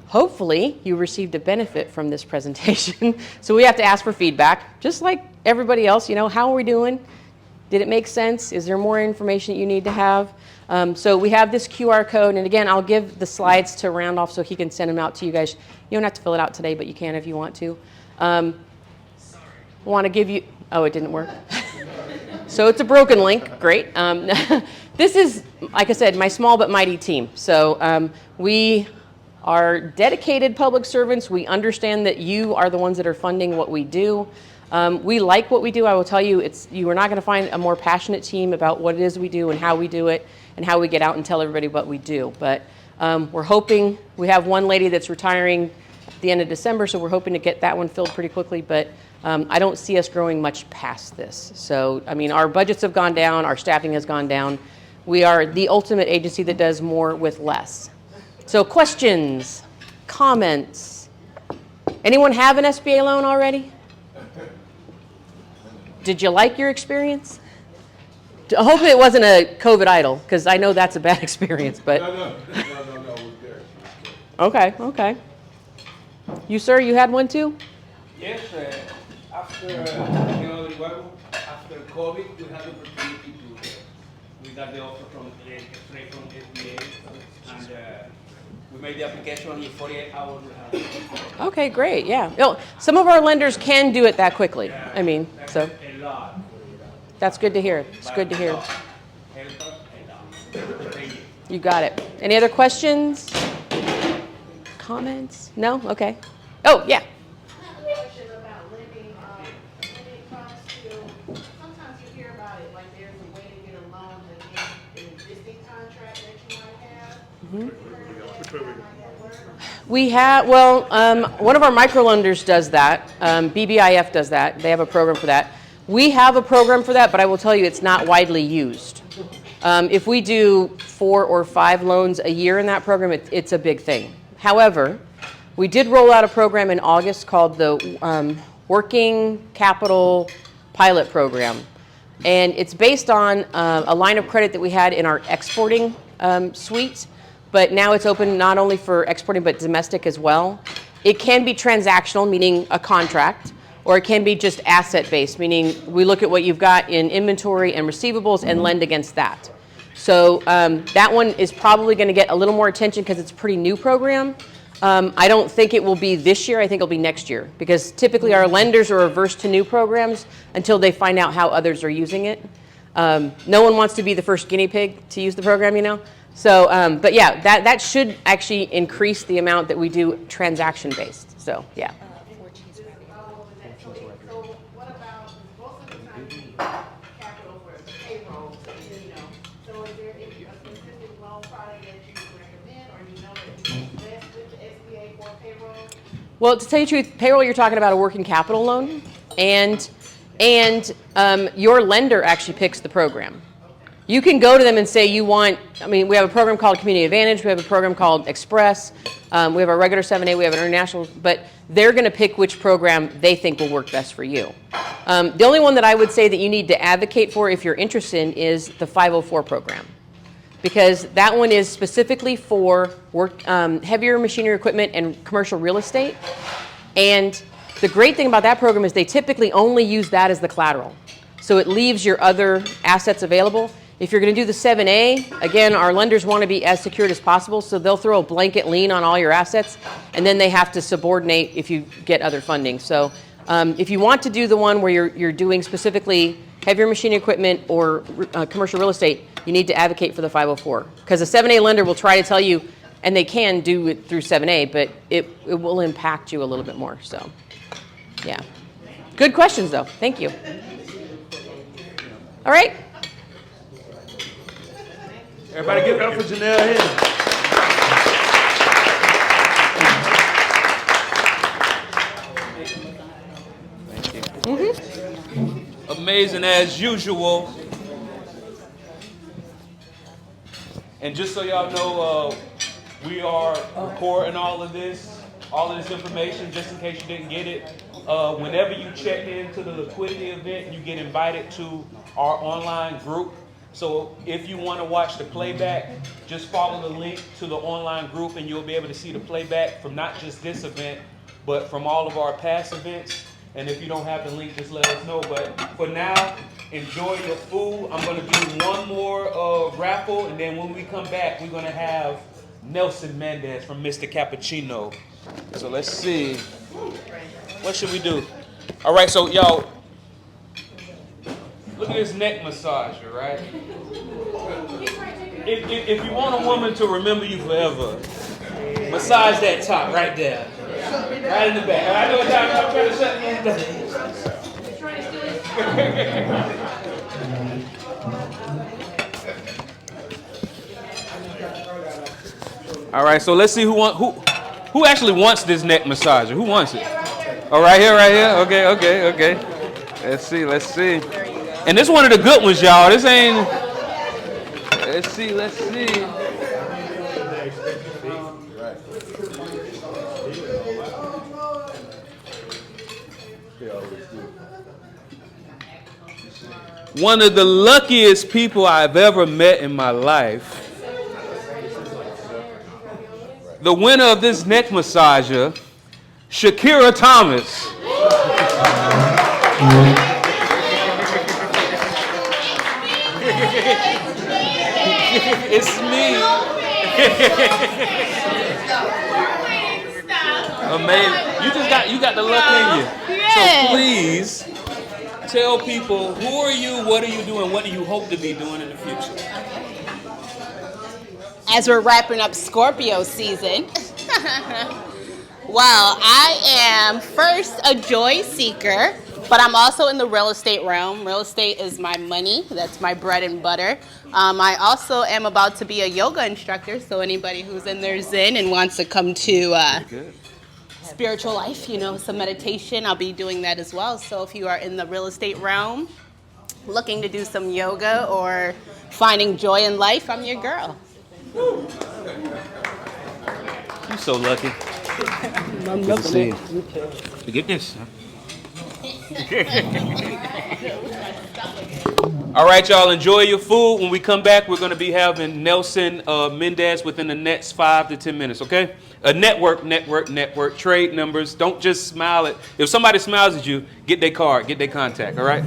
Hopefully you received a benefit from this presentation. So we have to ask for feedback, just like everybody else. How are we doing? Did it make sense? Is there more information that you need to have? So we have this QR code, and again, I'll give the slides to Randolph so he can send them out to you guys. You don't have to fill it out today, but you can if you want to. Want to give you, oh, it didn't work. So it's a broken link, great. This is, like I said, my small but mighty team. So we are dedicated public servants. We understand that you are the ones that are funding what we do. We like what we do. I will tell you, you are not going to find a more passionate team about what it is we do and how we do it and how we get out and tell everybody what we do. But we're hoping, we have one lady that's retiring at the end of December, so we're hoping to get that one filled pretty quickly. But I don't see us growing much past this. So, I mean, our budgets have gone down, our staffing has gone down. We are the ultimate agency that does more with less. So questions, comments? Anyone have an SBA loan already? Did you like your experience? I hope it wasn't a COVID idle, because I know that's a bad experience, but. No, it was good. Okay. You, sir, you had one too? Yes, after after COVID, we had the opportunity we got the offer straight from SBA, and we made the application in 48 hours. We had it. Okay, great, yeah. Some of our lenders can do it that quickly. I mean, so. A lot. That's good to hear. It's good to hear. Help us a lot. Thank you. You got it. Any other questions? Comments? No? Okay. Oh, yeah. Question about lending when it comes to, sometimes you hear about it, like there's a way to get a loan against an existing contract that you might have. We have, well, one of our microlenders does that. BBIF does that. They have a program for that. We have a program for that, but I will tell you it's not widely used. If we do 4 or 5 loans a year in that program, it's a big thing. However, we did roll out a program in August called the Working Capital Pilot Program. And it's based on a line of credit that we had in our exporting suite, but now it's open not only for exporting, but domestic as well. It can be transactional, meaning a contract, or it can be just asset-based, meaning we look at what you've got in inventory and receivables and lend against that. So that one is probably going to get a little more attention because it's a pretty new program. I don't think it will be this year. I think it'll be next year, because typically our lenders are averse to new programs until they find out how others are using it. No one wants to be the first guinea pig to use the program, you know. So, but yeah, that should actually increase the amount that we do transaction-based. So, yeah. So what about, most of the time you need capital for payroll, you know, so is there a specific loan product that you would recommend, or you know that you invest with the SBA for payroll? Well, to tell you the truth, payroll, you're talking about a working capital loan, and your lender actually picks the program. You can go to them and say you want, I mean, we have a program called Community Advantage, we have a program called Express, we have our regular 7A, we have an international, but they're going to pick which program they think will work best for you. The only one that I would say that you need to advocate for if you're interested in is the 504 program, because that one is specifically for heavier machinery equipment and commercial real estate. And the great thing about that program is they typically only use that as the collateral. So it leaves your other assets available. If you're going to do the 7A, again, our lenders want to be as secured as possible, so they'll throw a blanket lien on all your assets, and then they have to subordinate if you get other funding. So if you want to do the one where you're doing specifically heavier machine equipment or commercial real estate, you need to advocate for the 504. Because a 7A lender will try to tell you, and they can do it through 7A, but it will impact you a little bit more. So, yeah. Good questions, though. Thank you. All right. Everybody give it up for Jonel Hein. Amazing as usual. And just so y'all know, we are recording all of this information, just in case you didn't get it. Whenever you check into the Liquidity event, you get invited to our online group. So if you want to watch the playback, just follow the link to the online group and you'll be able to see the playback from not just this event, but from all of our past events. And if you don't have the link, just let us know. But for now, enjoy your food. I'm going to do one more raffle, and then when we come back, we're going to have Nelson Mendez from Mr. Cappuccino. So let's see. What should we do? All right, so y'all, look at this neck massager, right? If you want a woman to remember you forever, massage that top right there. Right in the back. I know what I'm trying to say. All right, so let's see who actually wants this neck massager. Who wants it? Oh, right here. Okay. Let's see. And this is one of the good ones, y'all. This ain't. Let's see. One of the luckiest people I've ever met in my life. The winner of this neck massager, Shakira Thomas. It's me. Amazing. You got the luck in you. So please tell people, who are you, what are you doing, what do you hope to be doing in the future? As we're wrapping up Scorpio season, well, I am first a joy seeker, but I'm also in the real estate realm. Real estate is my money. That's my bread and butter. I also am about to be a yoga instructor, so anybody who's in their zen and wants to come to spiritual life, some meditation, I'll be doing that as well. So if you are in the real estate realm, looking to do some yoga or finding joy in life, I'm your girl. You're so lucky. Good to see you. Forget this. All right, y'all, enjoy your food. When we come back, we're going to be having Nelson Mendez within the next 5 to 10 minutes, okay? Network, trade numbers. Don't just smile at. If somebody smiles at you, get their card, get their contact, all right?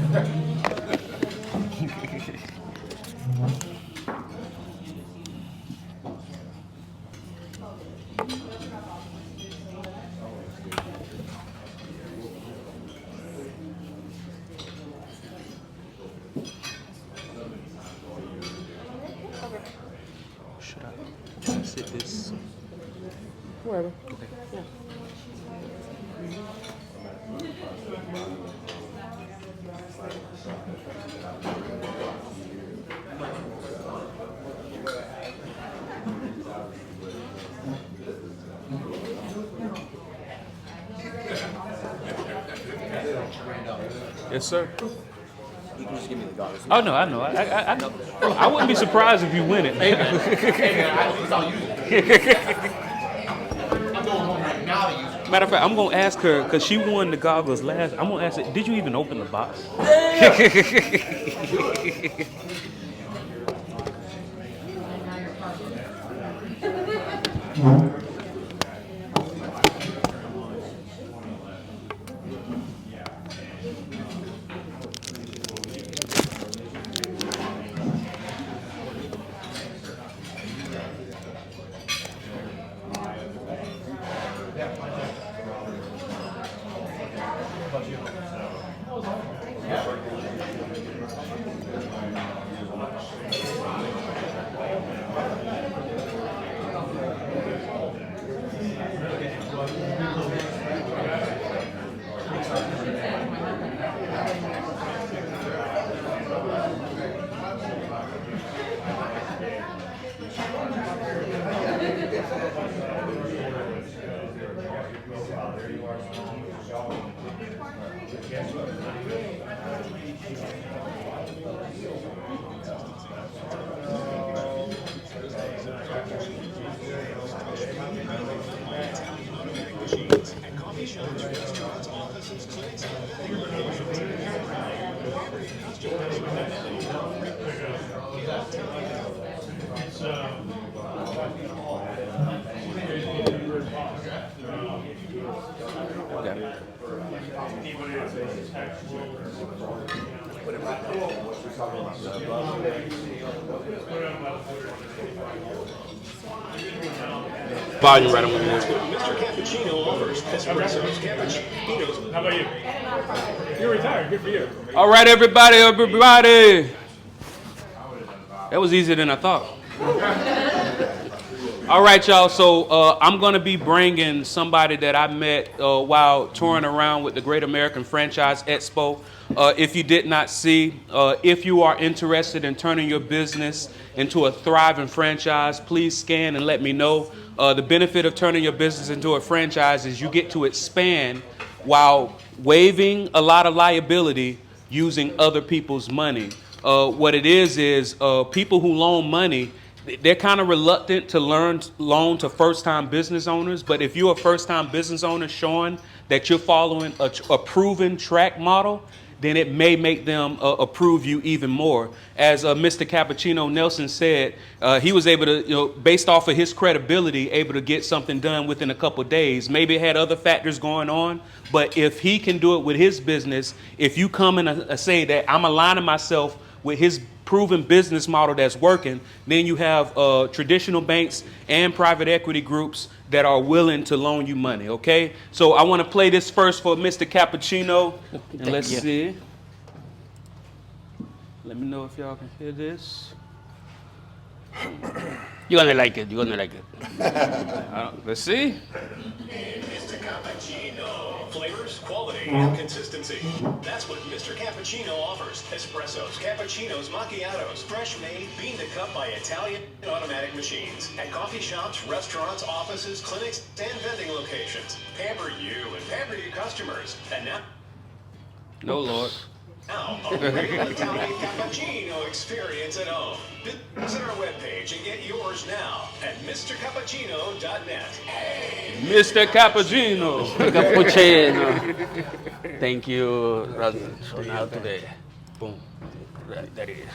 Wherever. Okay. Yeah. Yes, sir. You can just give me the dollars. Oh, no, I know. I know. I wouldn't be surprised if you win it. Hey, man, I'll use it. I'm going home right now to use it. Matter of fact, I'm going to ask her, because she won the goggles last. I'm going to ask her, did you even open the box? Volume right on the Mr. Cappuccino offers espressos, cappuccinos. How about you? You're retired. Good for you. All right, everybody. That was easier than I thought. All right, y'all. So I'm going to be bringing somebody that I met while touring around with the Great American Franchise Expo. If you did not see, if you are interested in turning your business into a thriving franchise, please scan and let me know. The benefit of turning your business into a franchise is you get to expand while waiving a lot of liability using other people's money. What it is people who loan money, they're kind of reluctant to loan to first-time business owners. But if you're a first-time business owner showing that you're following a proven track model, then it may make them approve you even more. As Mr. Cappuccino Nelson said, he was able to, based off of his credibility, able to get something done within a couple of days. Maybe it had other factors going on, but if he can do it with his business, if you come and say that I'm aligning myself with his proven business model that's working, then you have traditional banks and private equity groups that are willing to loan you money, okay? So I want to play this first for Mr. Cappuccino, and let's see. Let me know if y'all can hear this. You're gonna like it, you're gonna like it. Let's see. Mr. Cappuccino. Flavors, quality, and consistency. That's what Mr. Cappuccino offers. Espressos, cappuccinos, macchiatos, fresh made, bean to cup by Italian automatic machines. At coffee shops, restaurants, offices, clinics, and vending locations. Pamper you and pamper your customers. And now... No, Lord. Now, a real Italian cappuccino experience at home. Visit our webpage and get yours now at MrCappuccino.net. Mr. Cappuccino. Cappuccino. Thank you, Ron. So now today, boom, there it is.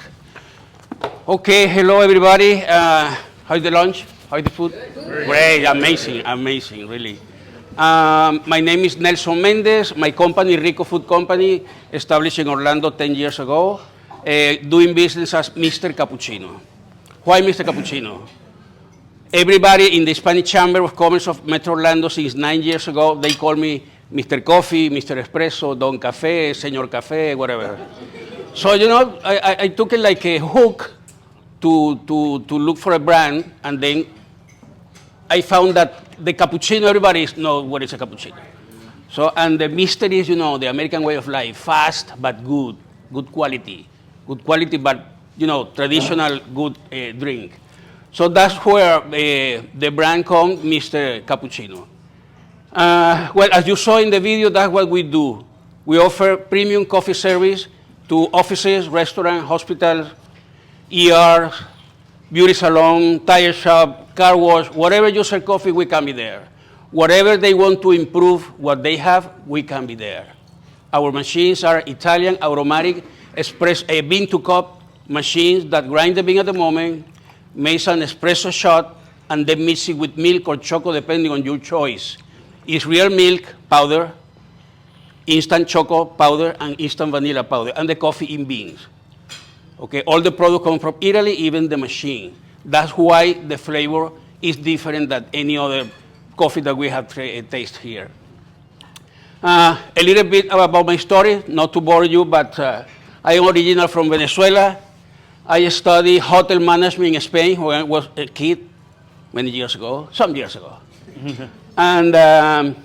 Okay, hello everybody. How's the lunch? How's the food? Great, amazing, really. My name is Nelson Mendez. My company, Rico Food Company, established in Orlando 10 years ago, doing business as Mr. Cappuccino. Why Mr. Cappuccino? Everybody in the Hispanic Chamber of Commerce of Metro Orlando since 9 years ago, they call me Mr. Coffee, Mr. Espresso, Don Café, Señor Café, whatever. So, I took it like a hook to look for a brand, and then I found that the cappuccino, everybody knows what is a cappuccino. So, and the mystery is, the American way of life, fast but good quality. Good quality, but, traditional good drink. So that's where the brand comes, Mr. Cappuccino. Well, as you saw in the video, that's what we do. We offer premium coffee service to offices, restaurants, hospitals, ERs, beauty salon, tire shop, car wash, whatever you sell coffee, we can be there. Whatever they want to improve what they have, we can be there. Our machines are Italian, automatic, bean to cup machines that grind the bean at the moment, makes an espresso shot, and then mix it with milk or chocolate, depending on your choice. It's real milk powder, instant choco powder, and instant vanilla powder, and the coffee in beans. Okay, all the products come from Italy, even the machine. That's why the flavor is different than any other coffee that we have tasted here. A little bit about my story, not to bore you, but I am original from Venezuela. I studied hotel management in Spain when I was a kid, many years ago, some years ago. And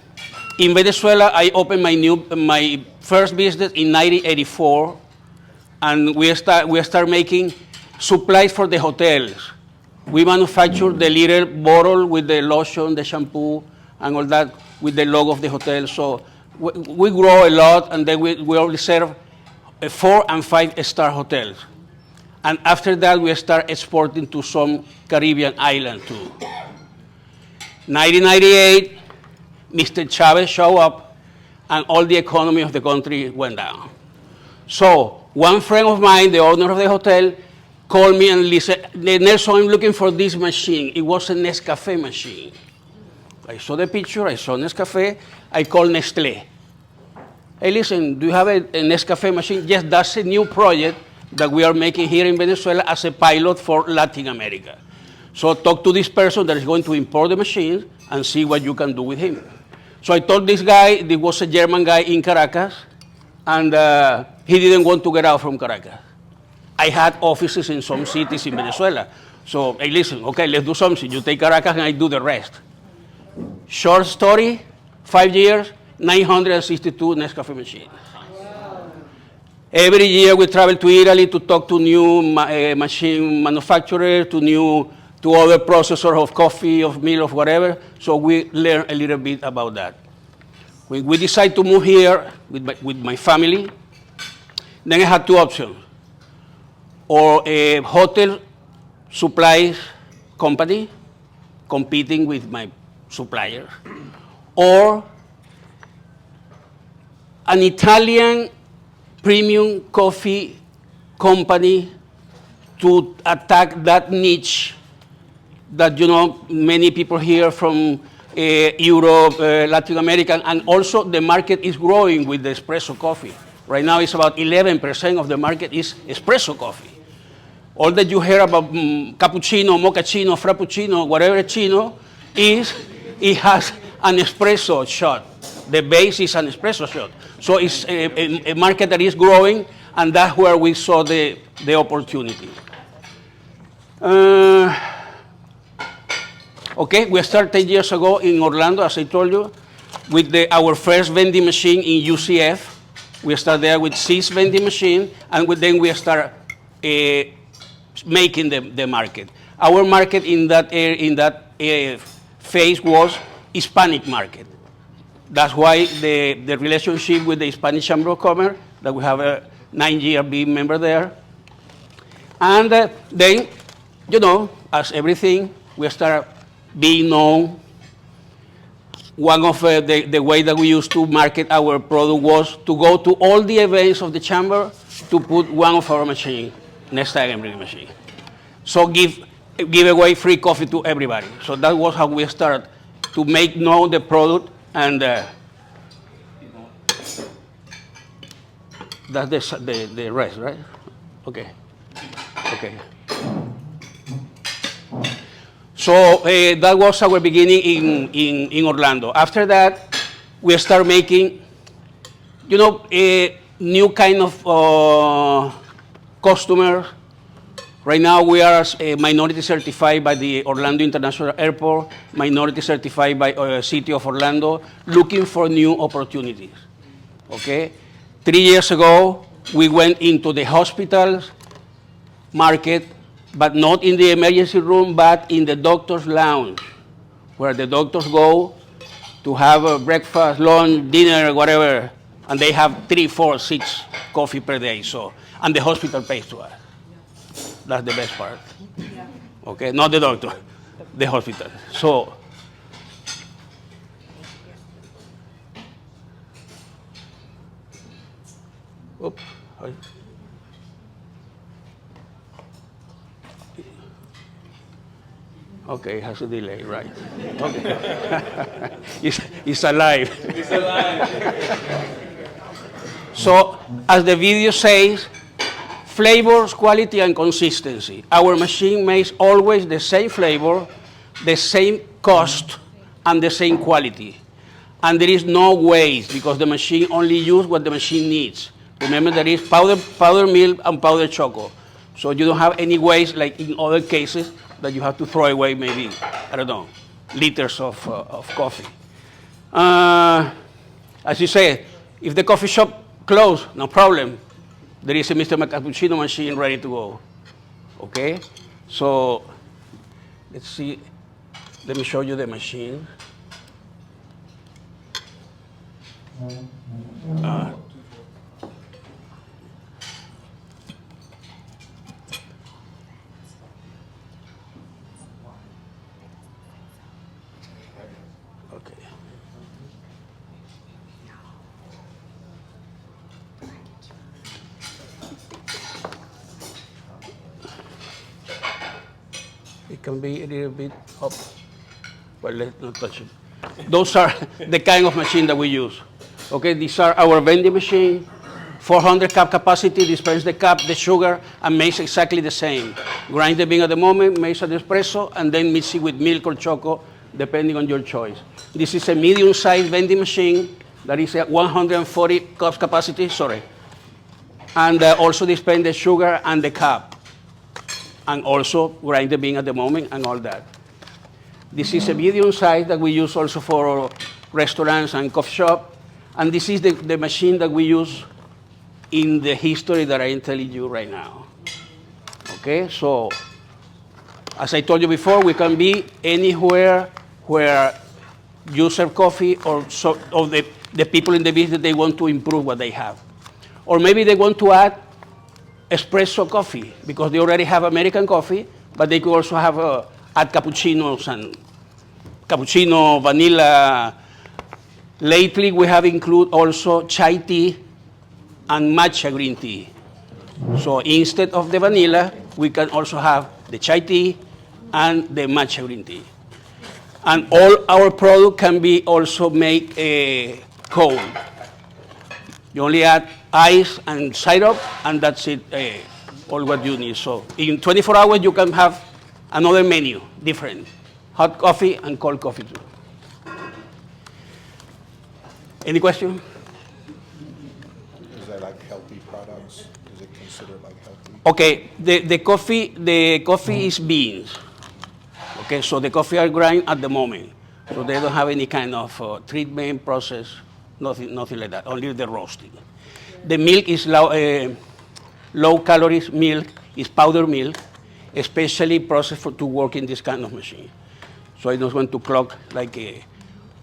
in Venezuela, I opened my first business in 1984, and we start making supplies for the hotels. We manufacture the little bottle with the lotion, the shampoo, and all that. with the logo of the hotel. So we grow a lot, and then we only serve 4 and 5 star hotels. And after that, we start exporting to some Caribbean islands too. 1998, Mr. Chavez showed up, and all the economy of the country went down. So one friend of mine, the owner of the hotel, called me and said, Nelson, I'm looking for this machine. It was a Nescafe machine. I saw the picture, I saw Nescafe, I called Nestlé. Hey, listen, do you have a Nescafe machine? Yes, that's a new project that we are making here in Venezuela as a pilot for Latin America. So talk to this person that is going to import the machines and see what you can do with him. So I told this guy, there was a German guy in Caracas, and he didn't want to get out from Caracas. I had offices in some cities in Venezuela. So, hey, listen, okay, let's do something. You take Caracas and I do the rest. Short story, 5 years, 962 Nescafe machines. Every year we travel to Italy to talk to new machine manufacturers, to other processors of coffee, of milk, of whatever. So we learn a little bit about that. When we decide to move here with my family, then I had 2 options. Or a hotel supplies company competing with my suppliers, or an Italian premium coffee company to attack that niche that, you know, many people here from Europe, Latin America, and also the market is growing with the espresso coffee. Right now it's about 11% of the market is espresso coffee. All that you hear about cappuccino, mochaccino, frappuccino, whatever chino is, it has an espresso shot. The base is an espresso shot. So it's a market that is growing, and that's where we saw the opportunity. Okay, we started 10 years ago in Orlando, as I told you, with our first vending machine in UCF. We started there with 6 vending machines, and then we start making the market. Our market in that phase was Hispanic market. That's why the relationship with the Spanish Chamber of Commerce, that we have a 9-year being member there. And then, you know, as everything, we start being known. One of the way that we used to market our product was to go to all the events of the chamber to put one of our machines, next time every machine. So give away free coffee to everybody. So that was how we started to make known the product, and that's the rest, right? Okay. Okay. So that was our beginning in Orlando. After that, we start making, you know, a new kind of customers. Right now, we are minority certified by the Orlando International Airport, minority certified by City of Orlando, looking for new opportunities. Okay? 3 years ago, we went into the hospitals market, but not in the emergency room, but in the doctor's lounge, where the doctors go to have a breakfast, lunch, dinner, whatever, and they have 3, 4, 6 coffee per day. So, and the hospital pays to us. That's the best part. Okay, not the doctor, the hospital. So, oops. Okay, it has a delay, right? Okay. It's alive. It's alive. So, as the video says, flavors, quality, and consistency. Our machine makes always the same flavor, the same cost, and the same quality. And there is no waste, because the machine only uses what the machine needs. Remember, there is powder milk and powder chocolate. So you don't have any waste like in other cases that you have to throw away maybe, I don't know, liters of coffee. As you say, if the coffee shop closed, no problem. There is a Mr. Cappuccino machine ready to go. Okay? So let's see. Let me show you the machine. Okay. It can be a little bit up. Well, let's not touch it. Those are the kind of machine that we use. Okay, these are our vending machine. 400 cup capacity, dispense the cup, the sugar, and makes exactly the same. Grind the bean at the moment, makes an espresso, and then mix it with milk or choco, depending on your choice. This is a medium-sized vending machine that is at 140 cups capacity, and also dispense the sugar and the cup, and also grind the bean at the moment and all that. This is a medium size that we use also for restaurants and coffee shop, and this is the machine that we use in the history that I am telling you right now. Okay, so as I told you before, we can be anywhere where you serve coffee or the people in the business, they want to improve what they have. Or maybe they want to add espresso coffee because they already have American coffee, but they could also have add cappuccinos and cappuccino, vanilla. Lately, we have included also chai tea and matcha green tea. So instead of the vanilla, we can also have the chai tea and the matcha green tea. And all our product can be also made cold. You only add ice and syrup, and that's it, all what you need. So in 24 hours, you can have another menu, different. Hot coffee and cold coffee too. Any question? Is that like healthy products? Is it considered like healthy? Okay, the coffee is beans. Okay, so the coffee are grind at the moment. So they don't have any kind of treatment process, nothing like that, only the roasting. The milk is low calories milk, is powder milk, especially processed to work in this kind of machine. So I don't want to clog like a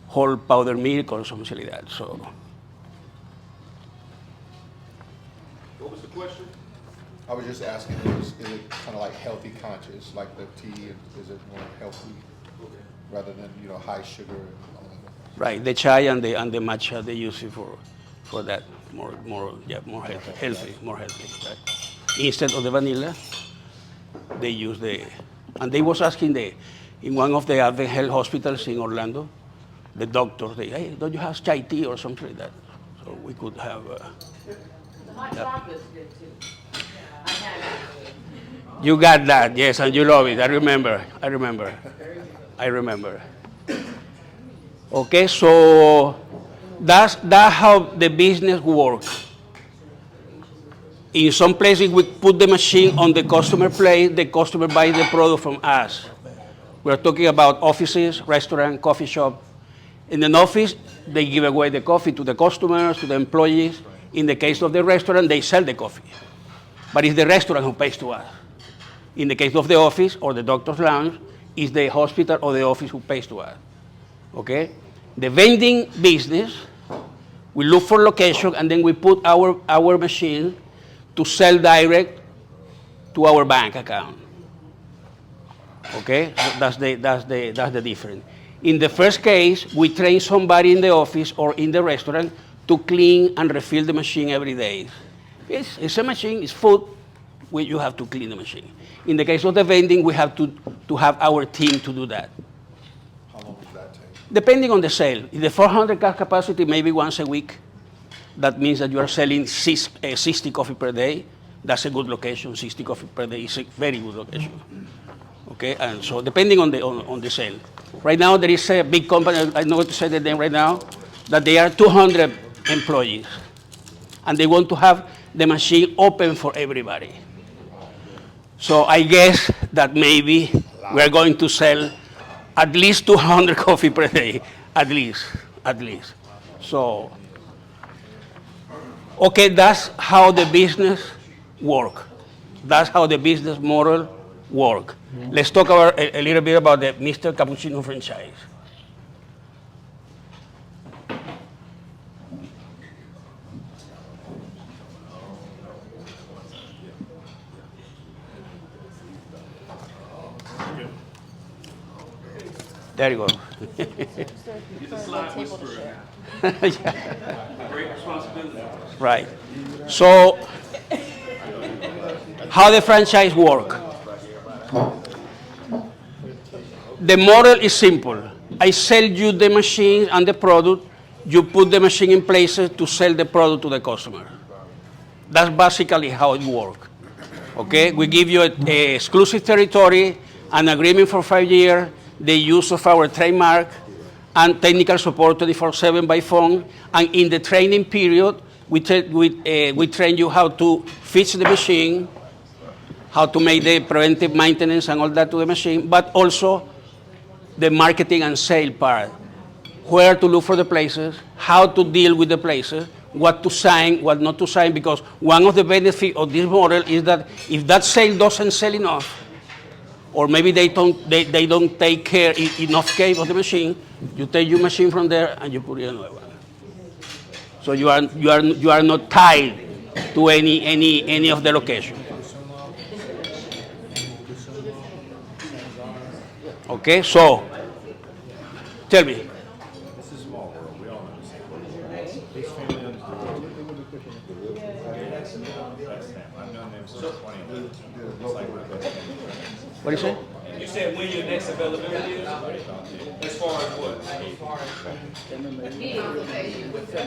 whole powder milk or something like that. So. What was the question? I was just asking, is it kind of like healthy conscious, like the tea, is it more healthy rather than, high sugar and all that? Right, the chai and the matcha, they use it for that, more healthy, right? Instead of the vanilla, they use and they was asking in one of the Advent Health hospitals in Orlando, the doctors, hey, don't you have chai tea or something like that? So we could have. The hot chocolate's good too. You got that, yes, and you love it. I remember. Okay, so that's how the business works. In some places, we put the machine on the customer plate. The customer buys the product from us. We're talking about offices, restaurant, coffee shop. In an office, they give away the coffee to the customers, to the employees. In the case of the restaurant, they sell the coffee. But it's the restaurant who pays to us. In the case of the office or the doctor's lounge, it's the hospital or the office who pays to us. Okay? The vending business, we look for location and then we put our machine to sell direct to our bank account. Okay? That's the difference. In the first case, we train somebody in the office or in the restaurant to clean and refill the machine every day. It's a machine, it's food, you have to clean the machine. In the case of the vending, we have to have our team to do that. How long does that take? Depending on the sale. In the 400 cup capacity, maybe once a week. That means that you are selling 60 coffee per day. That's a good location. 60 coffee per day is a very good location. Okay, and so depending on the sale. Right now, there is a big company, I know what to say the name right now, that they are 200 employees. And they want to have the machine open for everybody. So I guess that maybe we're going to sell at least 200 coffee per day, at least. So, okay, that's how the business works. That's how the business model works. Let's talk about a little bit about the Mr. Cappuccino Franchise. There you go. He's a slide whisperer. Yeah. Great responsibility. Right. So, how the franchise work? The model is simple. I sell you the machine and the product. You put the machine in places to sell the product to the customer. That's basically how it works. Okay, we give you a exclusive territory, an agreement for 5 years, the use of our trademark, and technical support 24/7 by phone. And in the training period, we train you how to fix the machine, how to make the preventive maintenance and all that to the machine, but also the marketing and sale part, where to look for the places, how to deal with the places, what to sign, what not to sign, because one of the benefits of this model is that if that sale doesn't sell enough, or maybe they don't take care enough care of the machine, you take your machine from there and you put it in another one. So you are not tied to any of the location. Okay, so tell me. What do you say? You said when your next availability is? As far as what?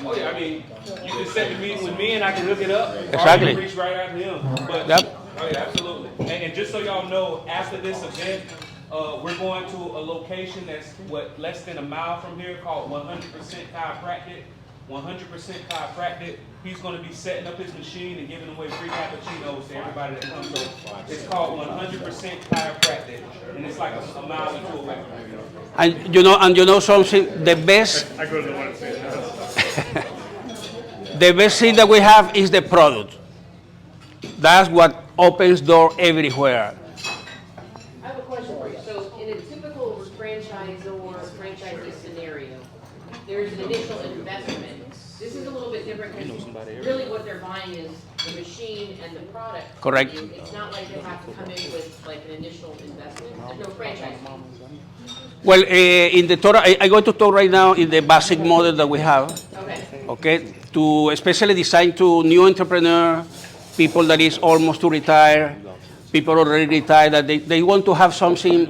Oh yeah, I mean, you can set the meeting with me and I can look it up. Exactly. Or you can reach right out to him. But, Yep. Oh yeah, absolutely. And just so y'all know, after this event, we're going to a location that's less than a mile from here called 100% Chiropractic. 100% Chiropractic. He's going to be setting up his machine and giving away free cappuccinos to everybody that comes over. It's called 100% Chiropractic, and it's like a mile or two away from here. And you know something, the best I go to the one that says the best thing that we have is the product. That's what opens door everywhere. I have a question for you. So in a typical franchisor or franchisee scenario, there's an initial investment. This is a little bit different because really what they're buying is the machine and the product. Correct. It's not like they have to come in with like an initial investment. There's no franchise. Well, in the total, I'm going to talk right now in the basic model that we have. Okay. Okay, to especially designed to new entrepreneur, people that is almost to retire, people already retired that they want to have something,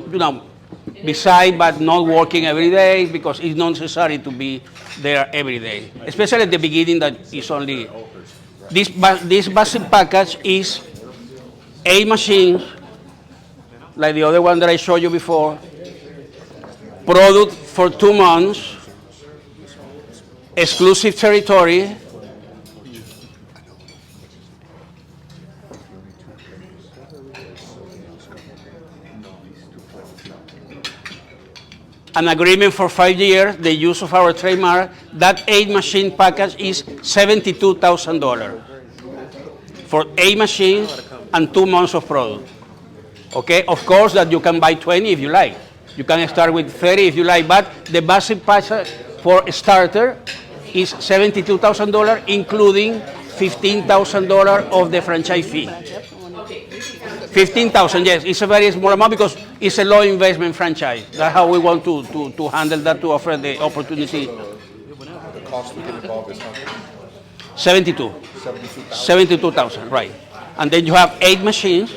beside but not working every day because it's not necessary to be there every day. Especially at the beginning that is only, this basic package is 8 machines, like the other one that I showed you before, product for 2 months, exclusive territory, an agreement for 5 years, the use of our trademark. That 8 machine package is $72,000 for 8 machines and 2 months of product. Okay, of course that you can buy 20 if you like. You can start with 30 if you like, but the basic package for a starter is $72,000, including $15,000 of the franchise fee. 15,000, yes, it's a very small amount because it's a low investment franchise. That's how we want to handle that, to offer the opportunity. The cost to get involved is how much? 72,000, right. And then you have 8 machines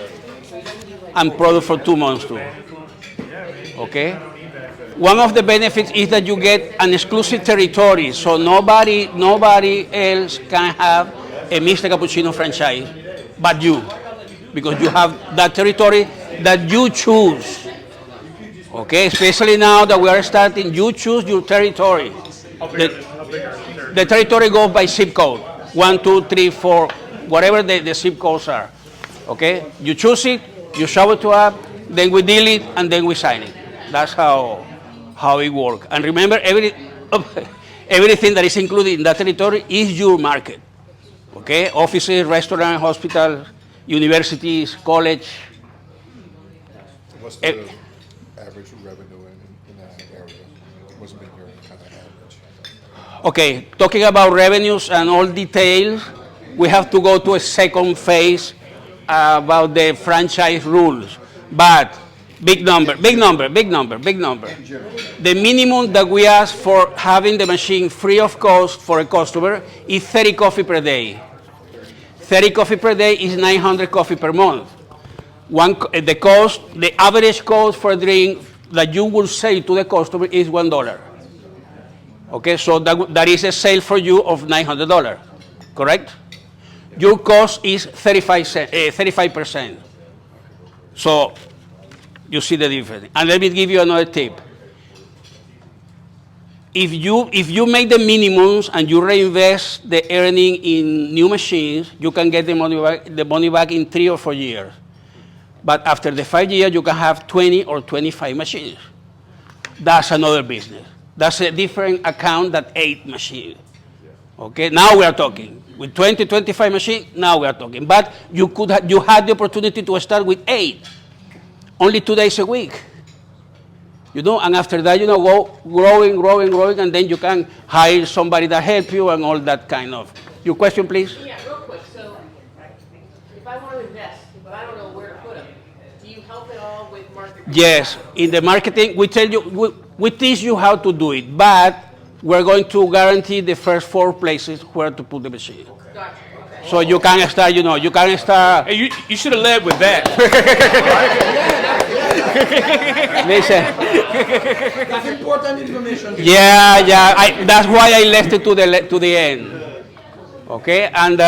and product for 2 months too. Okay? One of the benefits is that you get an exclusive territory, so nobody else can have a Mr. Cappuccino franchise but you, because you have that territory that you choose. Okay, especially now that we are starting, you choose your territory. The territory goes by zip code, 1, 2, 3, 4, whatever the zip codes are. Okay, you choose it, you show it to us, then we deal it, and then we sign it. That's how it works. And remember, everything that is included in that territory is your market. Okay, offices, restaurants, hospitals, universities, college. What's the average revenue in that area? What's been your kind of average? Okay, talking about revenues and all details, we have to go to a second phase about the franchise rules. But Big number, big number, big number, big number. The minimum that we ask for having the machine free of cost for a customer is 30 coffee per day. 30 coffee per day is 900 coffee per month. The average cost for a drink that you will sell to the customer is $1. Okay, so that is a sale for you of $900, correct? Your cost is 35%. So you see the difference. And let me give you another tip. If you make the minimums and you reinvest the earning in new machines, you can get the money back in 3 or 4 years. But after the 5 years, you can have 20 or 25 machines. That's another business. That's a different account than 8 machines. Okay, now we are talking. With 20, 25 machines, now we are talking. But you had the opportunity to start with 8, only 2 days a week. And after that, go growing, and then you can hire somebody that help you and all that kind of. Your question, please? Yeah, real quick. So if I want to invest, but I don't know where to put them, do you help at all with marketing? Yes, in the marketing, we tell you, we teach you how to do it, but we're going to guarantee the first 4 places where to put the machine. Gotcha. Okay. So you can start, you can start. Hey, you should have led with that. Listen. That's important information. Yeah. That's why I left it to the end. Okay, and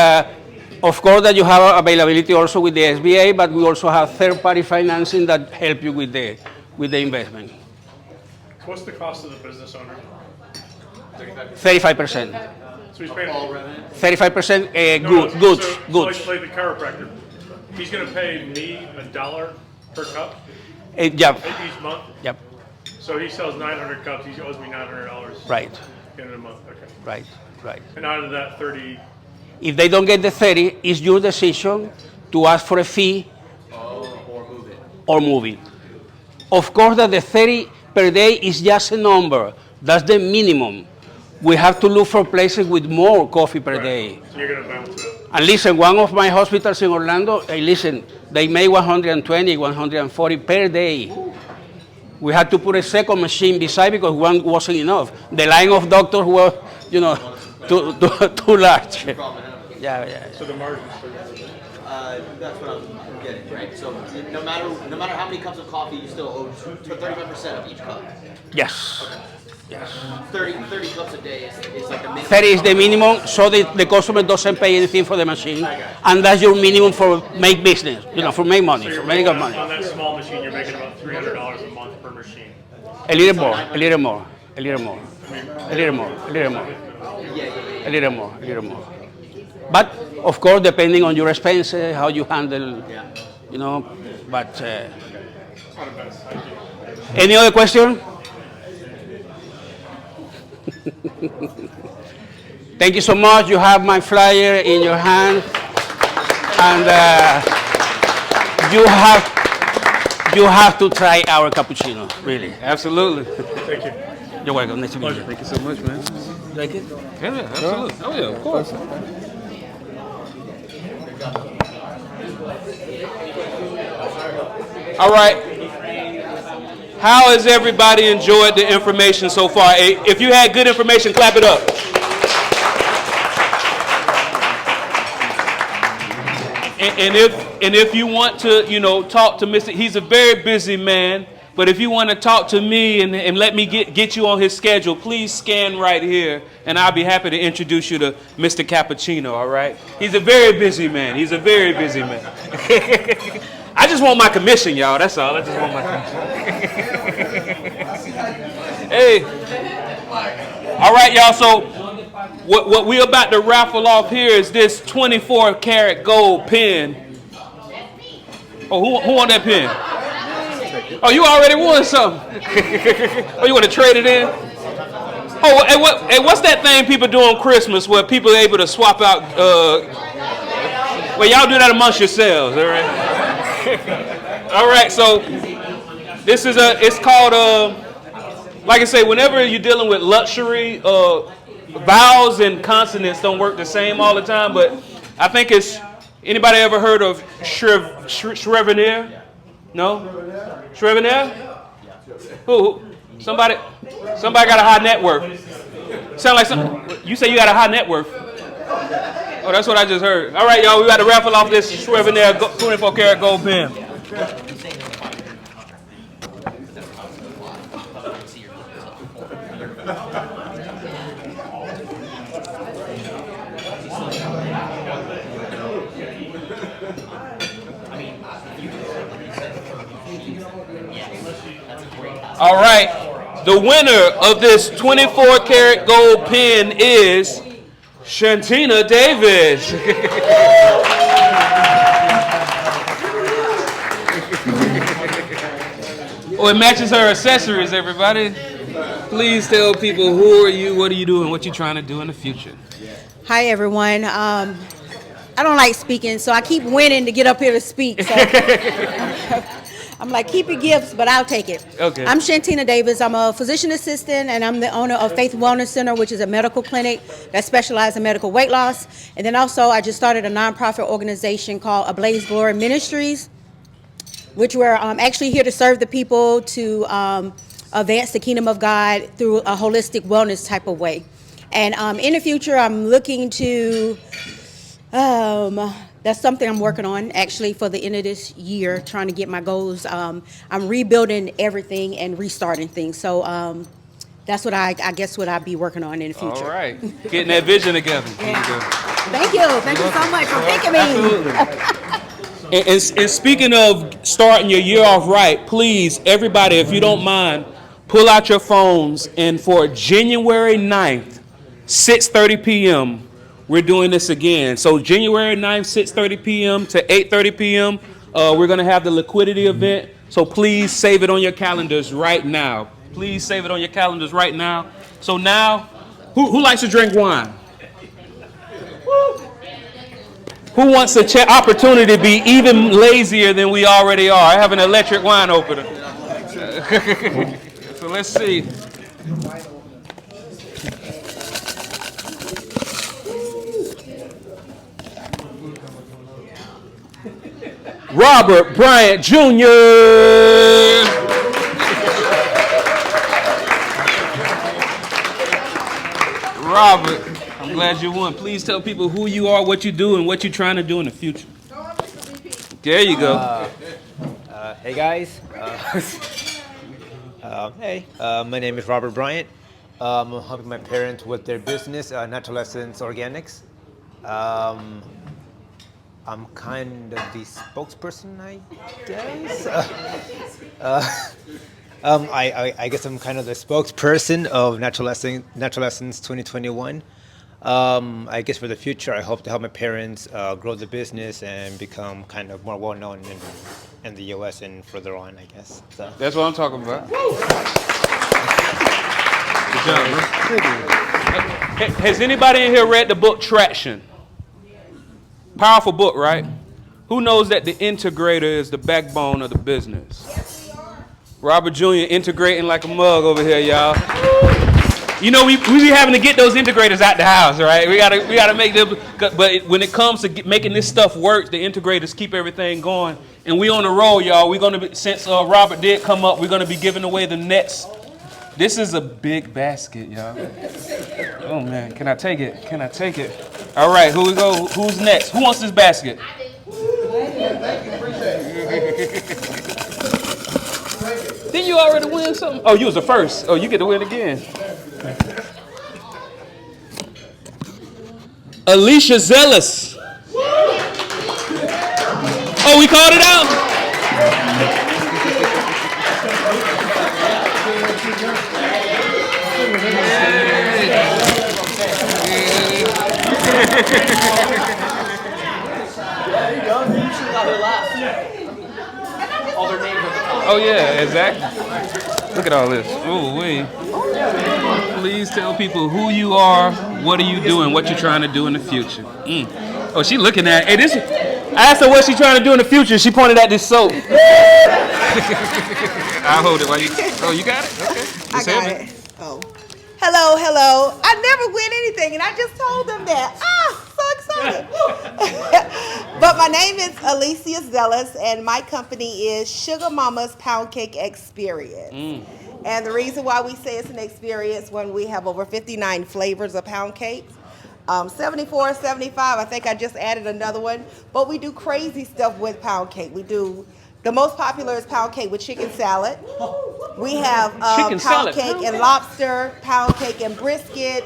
of course that you have availability also with the SBA, but we also have third-party financing that help you with the investment. What's the cost of the business owner? 35%. So he's paying 35% No, goods. So like the chiropractor, he's going to pay me $1 per cup Yep. each month. Yep. So he sells 900 cups. He owes me $900. Right. In a month. Okay. Right. And out of that 30. If they don't get the 30, it's your decision to ask for a fee or move it. Of course that the 30 per day is just a number. That's the minimum. We have to look for places with more coffee per day. So you're going to bounce it. And listen, one of my hospitals in Orlando, they make 120, 140 per day. We had to put a second machine beside because one wasn't enough. The line of doctors were, too large. Yeah. So the margins. That's what I'm getting, right? So no matter how many cups of coffee, you still owe 35% of each cup. Yes. Okay. Yes. 30 cups a day is like the minimum. 30 is the minimum, so the customer doesn't pay anything for the machine, and that's your minimum for make business, for make money, So for you're making making money. on that small machine, you're making about $300 a month per machine. A little more. But of course, depending on your expenses, how you handle, But any other question? Thank you so much. You have my flyer in your hand, and you have to try our cappuccino. Really, Absolutely. Thank you. you're welcome. Nice to meet you. Thank you so much, man. Like it? Yeah, absolutely. Oh yeah, of course. All right. How has everybody enjoyed the information so far? If you had good information, clap it up. And if you want to, talk to Mr. He's a very busy man, but if you want to talk to me and let me get you on his schedule, please scan right here, and I'll be happy to introduce you to Mr. Cappuccino, all right? He's a very busy man. I just want my commission, y'all. That's all. I just want my commission. Hey. All right, y'all. So what we're about to raffle off here is this 24-karat gold pen. Oh, who won that pen? Oh, you already won something. Oh, you want to trade it in? Oh, hey, what's that thing people do on Christmas where people are able to swap out? Well, y'all do that amongst yourselves, all right? All right, so this is it's called, like I say, whenever you're dealing with luxury, vowels and consonants don't work the same all the time, but I think anybody ever heard of Shrevenier? No? Shrevenier? Who? Somebody got a high net worth. Sound like you say you got a high net worth. Oh, that's what I just heard. All right, y'all, we got to raffle off this Shrevenier 24 karat gold pen. All right, the winner of this 24 karat gold pen is Shantina Davis. Oh, it matches her accessories, everybody. Please tell people who are you, what are you doing, what you trying to do in the future. Hi, everyone. I don't like speaking, so I keep winning to get up here to speak. So I'm like, keep your gifts, but I'll take it. Okay. I'm Shantina Davis. I'm a physician assistant, and I'm the owner of Faith Wellness Center, which is a medical clinic that specializes in medical weight loss. And then also, I just started a nonprofit organization called Ablaze Glory Ministries, which we're actually here to serve the people to advance the kingdom of God through a holistic wellness type of way. And in the future, I'm looking to, that's something I'm working on actually for the end of this year, trying to get my goals. I'm rebuilding everything and restarting things. So that's what I guess what I'll be working on in the future. All right, getting that vision together. Yeah. Thank you. Thank you so much for picking me. Absolutely. And speaking of starting your year off right, please, everybody, if you don't mind, pull out your phones, and for January 9th, 6:30 p.m., we're doing this again. So January 9th, 6:30 p.m. to 8:30 p.m., we're going to have the Liquidity event. So please save it on your calendars right now. Please save it on your calendars right now. So now, who likes to drink wine? Who wants an opportunity to be even lazier than we already are? I have an electric wine opener. So let's see. Robert Bryant Jr. Robert, I'm glad you won. Please tell people who you are, what you do, and what you're trying to do in the future. There you go. Hey guys. My name is Robert Bryant. I'm helping my parents with their business, Natural Essence Organics. I'm kind of the spokesperson, I guess. I guess I'm kind of the spokesperson of Natural Essence 2021. I guess for the future, I hope to help my parents grow the business and become kind of more well-known in the U.S. and further on, I guess. So. That's what I'm talking about. Good job, bro. Has anybody in here read the book Traction? Powerful book, right? Who knows that the integrator is the backbone of the business? Yes, we are. Robert Jr. integrating like a mug over here, y'all. You know, we be having to get those integrators out the house, right? We gotta make them. But when it comes to making this stuff work, the integrators keep everything going. And we on the roll, y'all. We're gonna be, since Robert did come up, we're gonna be giving away the next. This is a big basket, y'all. Oh man, can I take it? Can I take it? All right, here we go. Who's next? Who wants this basket? Didn't you already win something? Oh, you was the first. Oh, you get to win again. Alicia Zealous. Oh, we called it out? Oh yeah, exactly. Look at all this. Ooh wee. Please tell people who you are, what are you doing, what you're trying to do in the future. Oh, she looking at. Hey, this. I asked her what she's trying to do in the future. She pointed at this soap. I'll hold it while you. Oh, you got it. Okay. I got it. Oh. Hello. I never win anything, and I just told them that. Ah, so excited. But my name is Alicia Zealous, and my company is Sugar Mama's Pound Cake Experience. And the reason why we say it's an experience when we have over 59 flavors of pound cakes. 74, 75, I think I just added another one. But we do crazy stuff with pound cake. We do, the most popular is pound cake with chicken salad. We have pound cake and lobster, pound cake and brisket,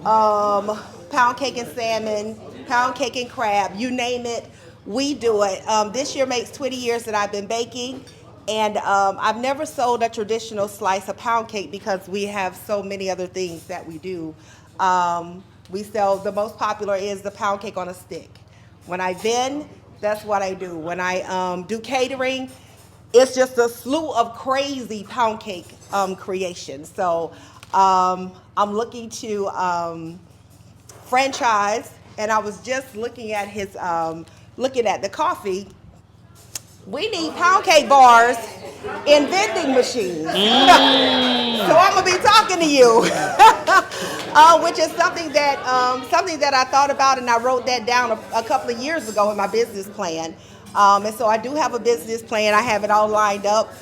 pound cake and salmon, pound cake and crab, you name it, we do it. This year makes 20 years that I've been baking, and I've never sold a traditional slice of pound cake because we have so many other things that we do. We sell, the most popular is the pound cake on a stick. When I vend, that's what I do. When I do catering, it's just a slew of crazy pound cake creations. So I'm looking to franchise, and I was just looking at his, looking at the coffee. We need pound cake bars in vending machines. So I'm gonna be talking to you, which is something that I thought about, and I wrote that down a couple of years ago in my business plan. And so I do have a business plan. I have it all lined up.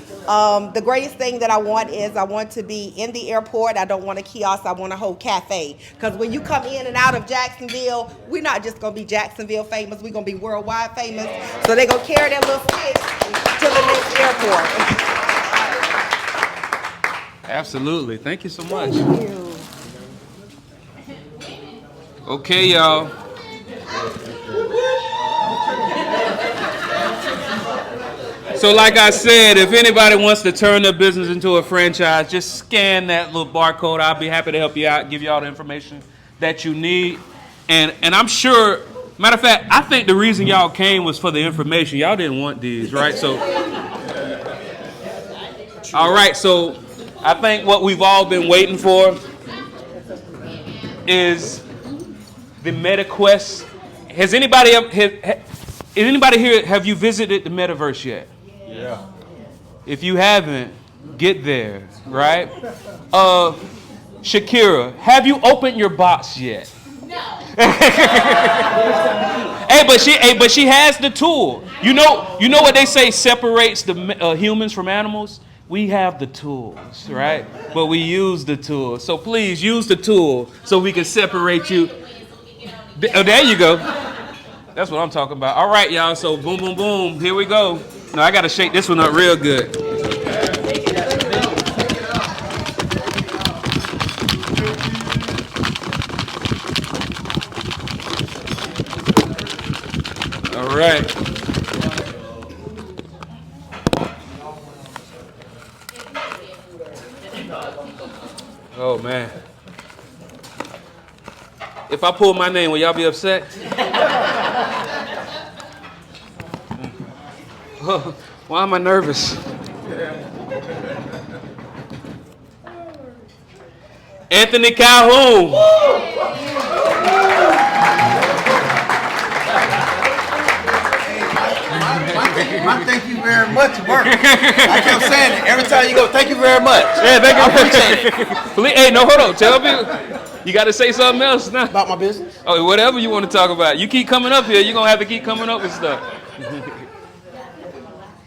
The greatest thing that I want is I want to be in the airport. I don't want a kiosk. I want a whole cafe. Because when you come in and out of Jacksonville, we're not just going to be Jacksonville famous. We're going to be worldwide famous. So they're going to carry that little stick to the next airport. Absolutely. Thank you so much. Thank you. Okay, y'all. So like I said, if anybody wants to turn their business into a franchise, just scan that little barcode. I'll be happy to help you out, give you all the information that you need. And I'm sure, matter of fact, I think the reason y'all came was for the information. Y'all didn't want these, right? So, all right, so I think what we've all been waiting for is the MetaQuest. Has anybody here, have you visited the metaverse yet? Yeah. If you haven't, get there, right? Shakira, have you opened your box yet? No. but she has the tool. You know what they say separates the humans from animals? We have the tools, right? But we use the tool. So please use the tool so we can separate you. Oh, there you go. That's what I'm talking about. All right, y'all. So boom, boom, boom. Here we go. No, I got to shake this one up real good. All right. Oh, man. If I pull my name, will y'all be upset? Why am I nervous? Anthony Calhoun. My thank you very much work. I kept saying it every time you go. Thank you very much. Yeah, thank you. I appreciate it. Please, hey, no, hold on. Tell people. You got to say something else now. About my business? Oh, whatever you want to talk about. You keep coming up here. You're going to have to keep coming up with stuff.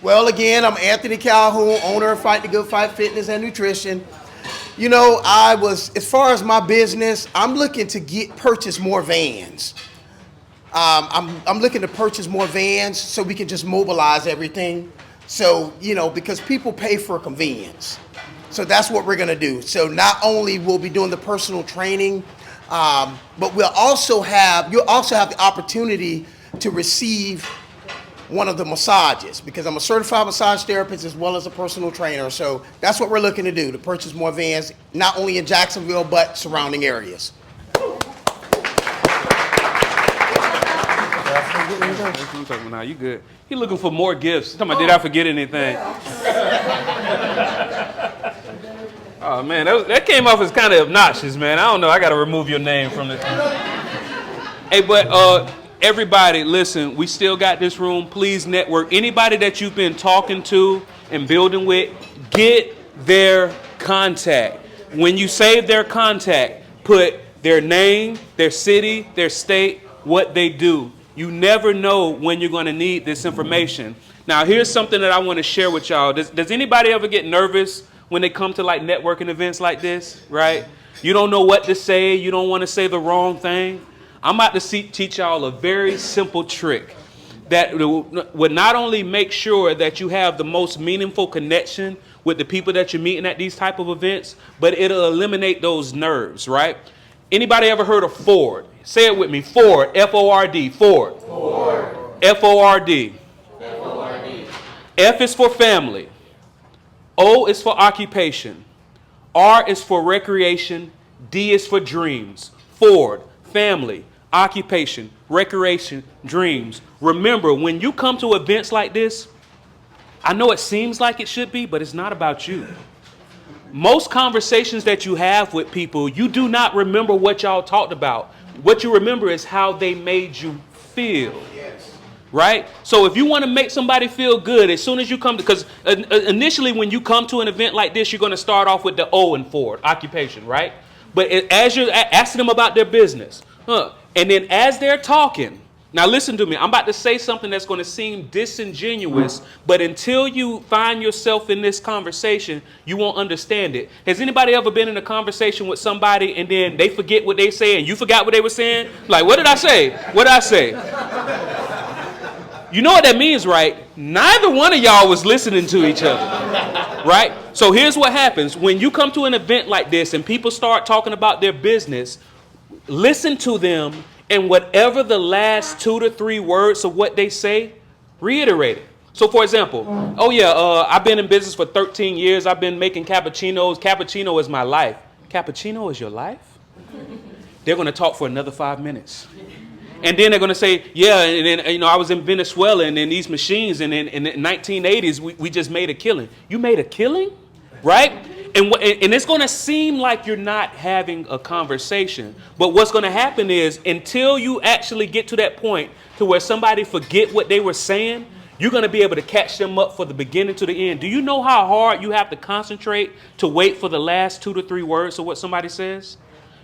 Well, again, I'm Anthony Calhoun, owner of Fight the Good Fight Fitness and Nutrition. You know, as far as my business, I'm looking to purchase more vans. I'm looking to purchase more vans so we can just mobilize everything. So, you know, because people pay for convenience. So that's what we're going to do. So not only will we be doing the personal training, but you'll also have the opportunity to receive one of the massages, because I'm a certified massage therapist as well as a personal trainer. So that's what we're looking to do, to purchase more vans, not only in Jacksonville, but surrounding areas. Now you good. He looking for more gifts. Talking about, did I forget anything? Oh man, that came off as kind of obnoxious, man. I don't know. I got to remove your name from this. Hey, but everybody, listen. We still got this room. Please network. Anybody that you've been talking to and building with, get their contact. When you save their contact, put their name, their city, their state, what they do. You never know when you're going to need this information. Now, here's something that I want to share with y'all. Does anybody ever get nervous when they come to like networking events like this, right? You don't know what to say. You don't want to say the wrong thing. I'm about to teach y'all a very simple trick that would not only make sure that you have the most meaningful connection with the people that you're meeting at these type of events, but it'll eliminate those nerves, right? Anybody ever heard of Ford? Say it with me. Ford. F-O-R-D. Ford. Ford. F-O-R-D. F-O-R-D. F is for family. O is for occupation. R is for recreation. D is for dreams. Ford. Family. Occupation. Recreation. Dreams. Remember, when you come to events like this, I know it seems like it should be, but it's not about you. Most conversations that you have with people, you do not remember what y'all talked about. What you remember is how they made you feel. Right? So if you want to make somebody feel good, as soon as you come to, because initially when you come to an event like this, you're going to start off with the O in Ford, occupation, right? But as you're asking them about their business, and then as they're talking, now listen to me, I'm about to say something that's going to seem disingenuous, but until you find yourself in this conversation, you won't understand it. Has anybody ever been in a conversation with somebody and then they forget what they say and you forgot what they were saying? Like, what did I say? What did I say? You know what that means, right? Neither one of y'all was listening to each other, right? So here's what happens. When you come to an event like this and people start talking about their business, listen to them, and whatever the last 2 to 3 words of what they say, reiterate it. So for example, I've been in business for 13 years. I've been making cappuccinos. Cappuccino is my life. Cappuccino is your life? They're going to talk for another 5 minutes. And then they're going to say, yeah, and then, I was in Venezuela, and then these machines, and in the 1980s, we just made a killing. You made a killing? Right? And it's going to seem like you're not having a conversation. But what's going to happen is, until you actually get to that point to where somebody forget what they were saying, you're going to be able to catch them up from the beginning to the end. Do you know how hard you have to concentrate to wait for the last 2 to 3 words of what somebody says?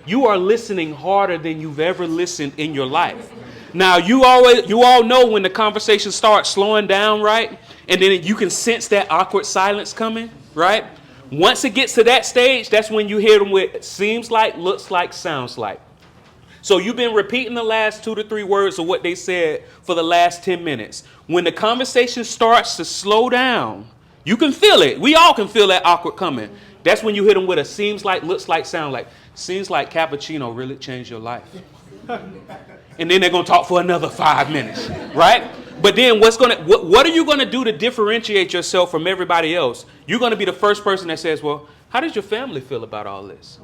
You are listening harder than you've ever listened in your life. Now, you all know when the conversation starts slowing down, right? And then you can sense that awkward silence coming, right? Once it gets to that stage, that's when you hear them with seems like, looks like, sounds like. So you've been repeating the last 2 to 3 words of what they said for the last 10 minutes. When the conversation starts to slow down, you can feel it. We all can feel that awkward coming. That's when you hit them with a seems like, looks like, sound like. Seems like cappuccino really changed your life. And then they're going to talk for another 5 minutes, right? But then what are you going to do to differentiate yourself from everybody else? You're going to be the first person that says, well, how does your family feel about all this?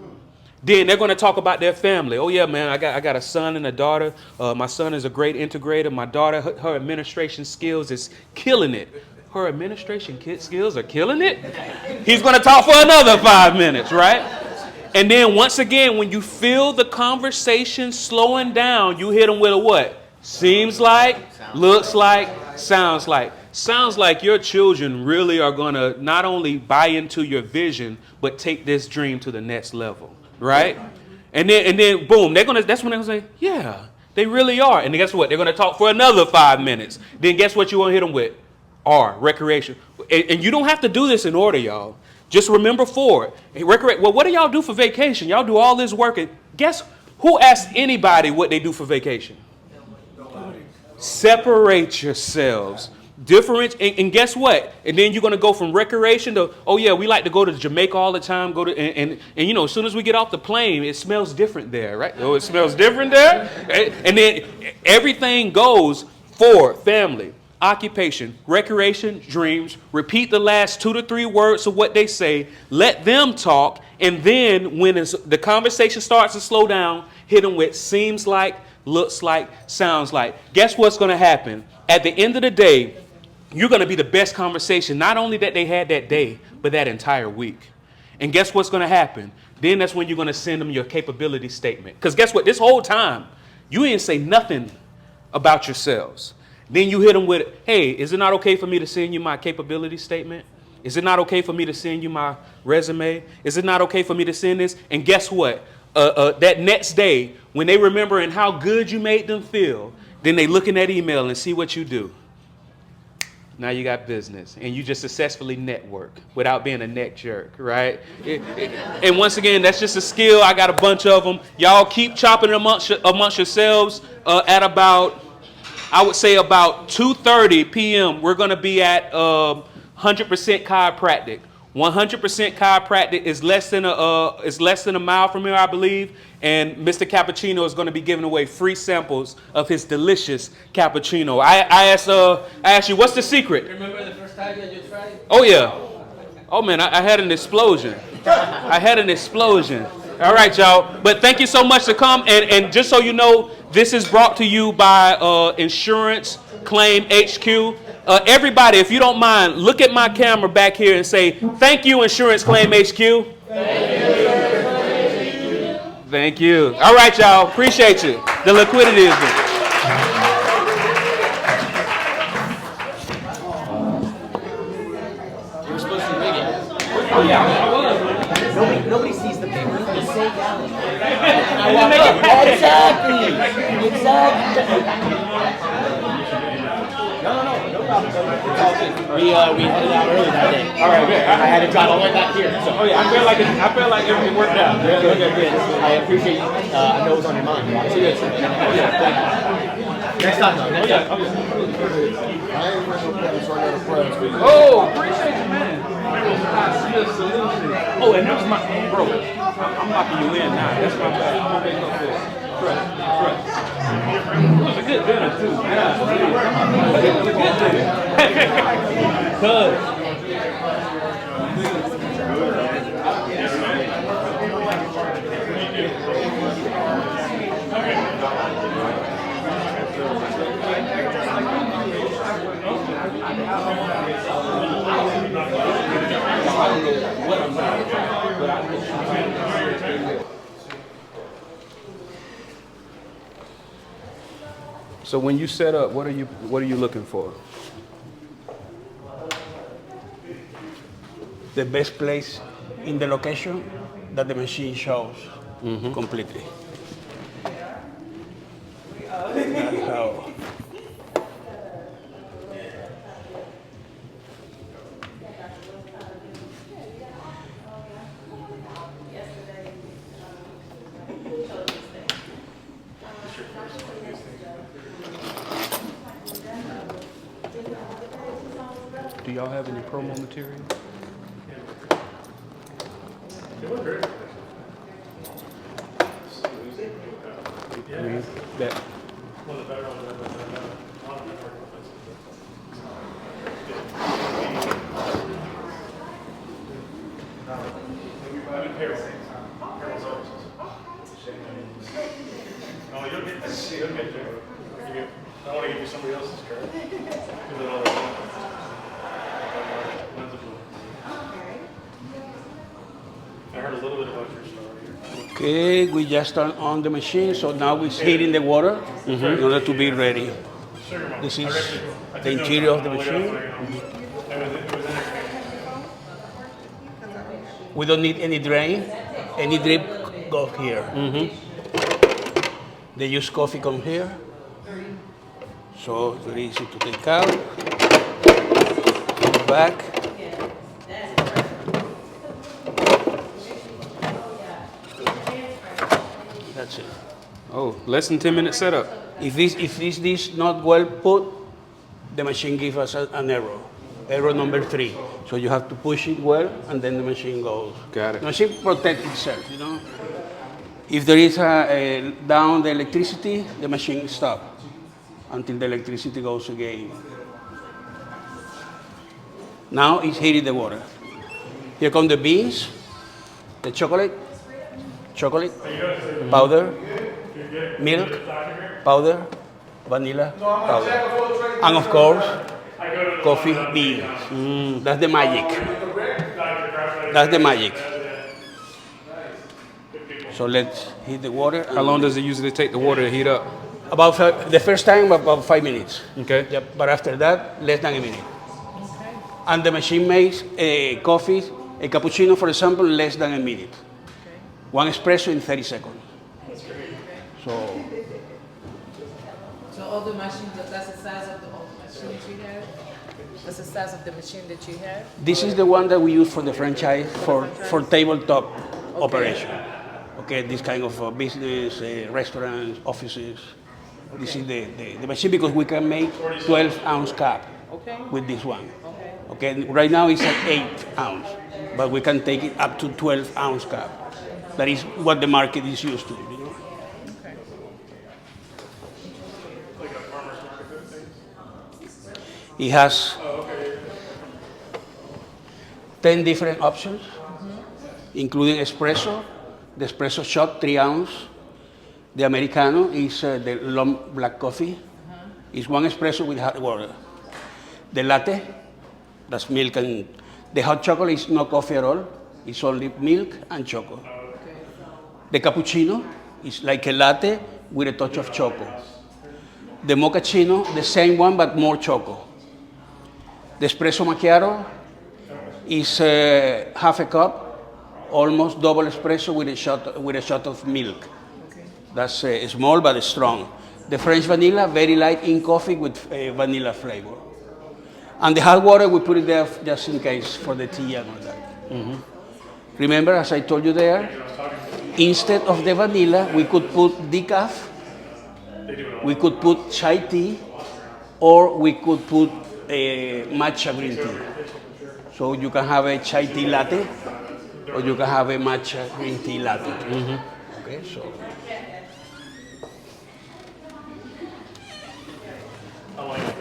Then they're going to talk about their family. Oh, yeah, man, I got a son and a daughter. My son is a great integrator. My daughter, her administration skills is killing it. Her administration skills are killing it? He's going to talk for another 5 minutes, right? And then once again, when you feel the conversation slowing down, you hit them with a what? Seems like, looks like, sounds like. Sounds like your children really are going to not only buy into your vision, but take this dream to the next level, right? And then boom, that's when they're going to say, yeah, they really are. And then guess what? They're going to talk for another 5 minutes. Then guess what you want to hit them with? R, recreation. And you don't have to do this in order, y'all. Just remember Ford. Well, what do y'all do for vacation? Y'all do all this work. And guess who asks anybody what they do for vacation? Separate yourselves. Differentiate. And guess what? And then you're going to go from recreation to, oh, yeah, we like to go to Jamaica all the time. And as soon as we get off the plane, it smells different there, right? Oh, it smells different there? And then everything goes for family. Occupation, recreation, dreams. Repeat the last 2 to 3 words of what they say. Let them talk. And then when the conversation starts to slow down, hit them with seems like, looks like, sounds like. Guess what's going to happen? At the end of the day, you're going to be the best conversation, not only that they had that day, but that entire week. And guess what's going to happen? Then that's when you're going to send them your capability statement. Because guess what? This whole time, you didn't say nothing about yourselves. Then you hit them with, hey, is it not okay for me to send you my capability statement? Is it not okay for me to send you my resume? Is it not okay for me to send this? And guess what? that next day, when they remembering how good you made them feel, then they look in that email and see what you do. Now you got business, and you just successfully network without being a neck jerk, right? And once again, that's just a skill. I got a bunch of them. Y'all keep chopping it amongst yourselves. At about, I would say about 2:30 p.m., we're going to be at 100% chiropractic. 100% chiropractic is less than a mile from here, I believe. And Mr. Cappuccino is going to be giving away free samples of his delicious cappuccino. I asked you, what's the secret? Remember the first time that you tried? Oh yeah. Oh man, I had an explosion. I had an explosion. All right, y'all. But thank you so much to come. And just so you know, this is brought to you by Insurance Claim HQ. Everybody, if you don't mind, look at my camera back here and say, thank you, Insurance Claim HQ. Thank you. All right, y'all. Appreciate you. The liquidity is there. You were supposed to read it. Oh yeah, I was. Nobody sees the paper. You just say down. I walk up. Exactly. No problem. It's all good. We headed out early that day. All right, good. I had to drive all the way back here. So. Oh yeah, I feel like everything worked out. Good. I appreciate you. I know it was on your mind. Cheers. Next time, though. Next time. Oh, appreciate you, man. Oh, and that was my bro. I'm locking you in now. That's my bad. I'm gonna make up for it. Trust. It was a good dinner too. Yeah. It was a good dinner. Cuz. So when you set up, what are you looking for? The best place in the location that the machine shows completely. That's how. Do y'all have any promo material? I mean, that. Oh, you'll get there. I want to give you somebody else's card. I heard a little bit about your story. Okay, we just turned on the machine, so now we're heating the water in order to be ready. This is the interior of the machine. We don't need any drain. Any drip goes here. They use coffee come here. So it's very easy to take out. Put back. That's it. Oh, less than 10-minute setup. If this dish not well put, the machine gives us an error. Error number 3. So you have to push it well, and then the machine goes. Got it. The machine protects itself, you know. If there is a down the electricity, the machine stops until the electricity goes again. Now it's heating the water. Here come the beans, the chocolate, powder, milk, powder, vanilla, powder. And of course, coffee beans. That's the magic. That's the magic. So let's heat the water. How long does it usually take the water to heat up? About the first time, about 5 minutes. Okay. Yep. But after that, less than a minute. And the machine makes a coffee, a cappuccino, for example, less than a minute. One espresso in 30 seconds. That's great. So So all the machines, that's the size of the machines you have? That's the size of the machine that you have? this is the one that we use for the franchise for tabletop operation. Okay, this kind of business, restaurants, offices. This is the machine because we can make 12-ounce cup with this one. Okay, right now it's at 8 ounce, but we can take it up to 12-ounce cup. That is what the market is used to. You know? Like a farmer's market thing? It has Oh, okay. 10 different options, including espresso, the espresso shot, 3 ounce. The Americano is the long black coffee. It's one espresso with hot water. The latte, that's milk and the hot chocolate is no coffee at all. It's only milk and choco. The cappuccino is like a latte with a touch of choco. The mochaccino, the same one but more choco. The espresso macchiato is half a cup, almost double espresso with a shot of milk. That's small but strong. The French vanilla, very light in coffee with vanilla flavor. And the hot water, we put it there just in case for the tea and all that. Remember, as I told you there, instead of the vanilla, we could put decaf, we could put chai tea, or we could put a matcha green tea. So you can have a chai tea latte, or you can have a matcha green tea latte. Okay, so. I like it.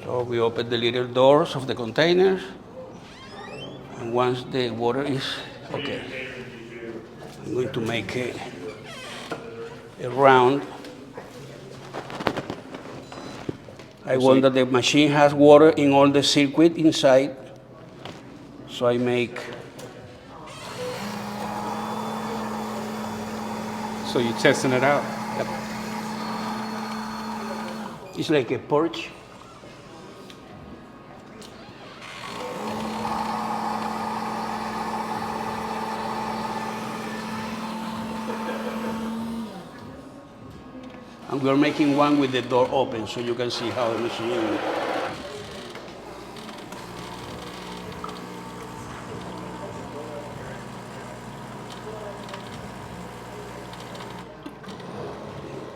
So we open the little doors of the containers, and once the water is okay, I'm going to make a round. I want that the machine has water in all the circuit inside, so I make. So you're testing it out? Yep. It's like a porch. And we're making one with the door open so you can see how the machine.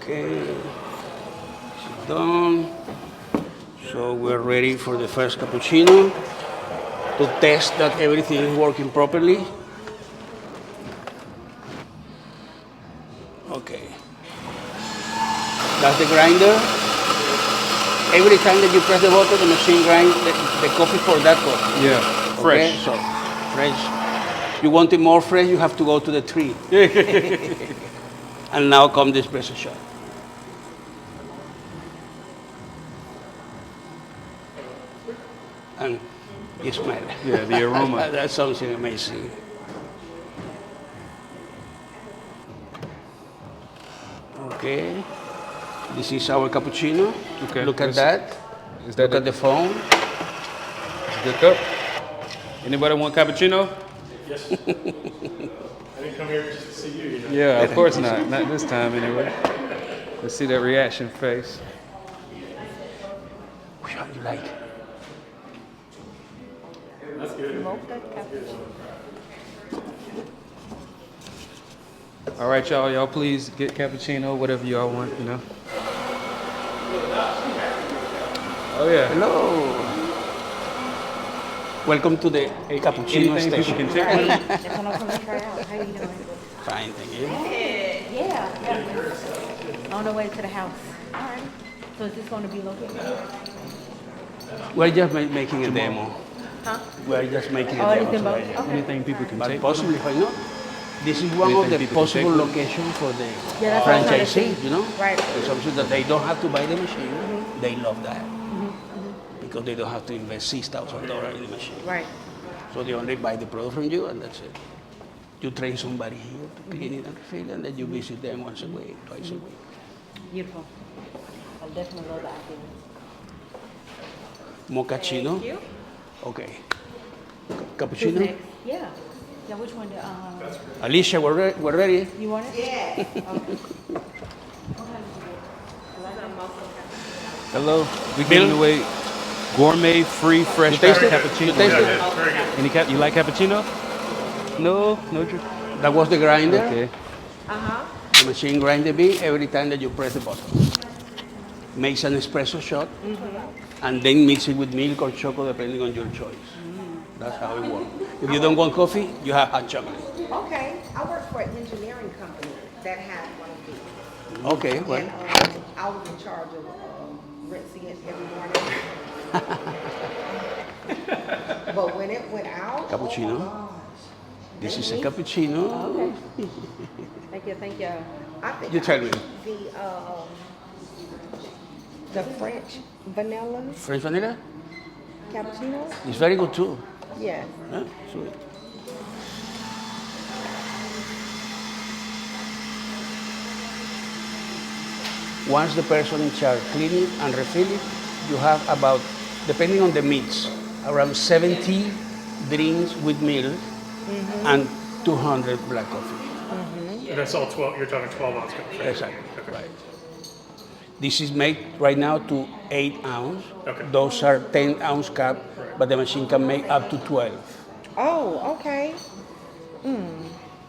Okay, it's done. So we're ready for the first cappuccino to test that everything is working properly. Okay. That's the grinder. Every time that you press the button, the machine grinds the coffee for that coffee. Yeah, fresh. Okay? So, fresh. You want it more fresh, you have to go to the tree. And now comes the espresso shot. And you smell it. Yeah, the aroma. That's something amazing. Okay. This is our cappuccino. Okay. Look at that. Is that Look at the phone. It's a good cup. Anybody want cappuccino? Yes. I didn't come here just to see you. You know? Yeah, of course not. Not this time anyway. Let's see that reaction face. Which one do you like? That's good. All right, y'all. Y'all please get cappuccino, whatever y'all want, you know. Oh yeah. Hello. Welcome to the cappuccino Anything station. people can take with them? That's what I'm gonna try out. How you doing? Fine, thank you. Yeah. On the way to the house. All right. So is this gonna be located here? We're just making a demo. Huh? We're just making Oh, a it's demo. in both? today. Okay. Anything people can But take. possibly, why not? This is one of Anything the people can possible take with them? locations for the Yeah, that's what I'm trying to franchisees, see. you know? Right. It's something that they don't have to buy the machine. They love that. Because they don't have to invest $6,000 in the machine. Right. So they only buy the product from you and that's it. You train somebody here to clean it and refill, and then you visit them once a week, twice a week. Beautiful. I definitely love the idea. Mochaccino? Thank you. Okay. Cappuccino? Who's next? Yeah. Yeah, which one? Alicia, we're ready. You want it? Yeah. Hello. We're giving away gourmet free fresh You taste it? cappuccino. You taste it? Any you like cappuccino? No, no. That was the grinder. Okay. The machine grind the bean every time that you press the button. Makes an espresso shot, and then mix it with milk or chocolate depending on your choice. That's how it works. If you don't want coffee, you have hot chocolate. Okay, I work for an engineering company that had one of these. Okay, well. And I was in charge of rinsing it every morning. But when it went out, Cappuccino. oh my gosh. This is a cappuccino. Okay. Thank you, thank you. I think You tell me. The French vanilla French vanilla? cappuccino. It's very good too. Yes. Huh? Sweet. Once the person in charge clean it and refill it, you have about, depending on the mix, around 70 drinks with milk and 200 black coffee. And that's all 12, you're talking 12 ounce cups, right? Exactly, right. This is made right now to 8 ounce. Okay. Those are 10 ounce cup, but the machine can make up to 12. Oh, okay.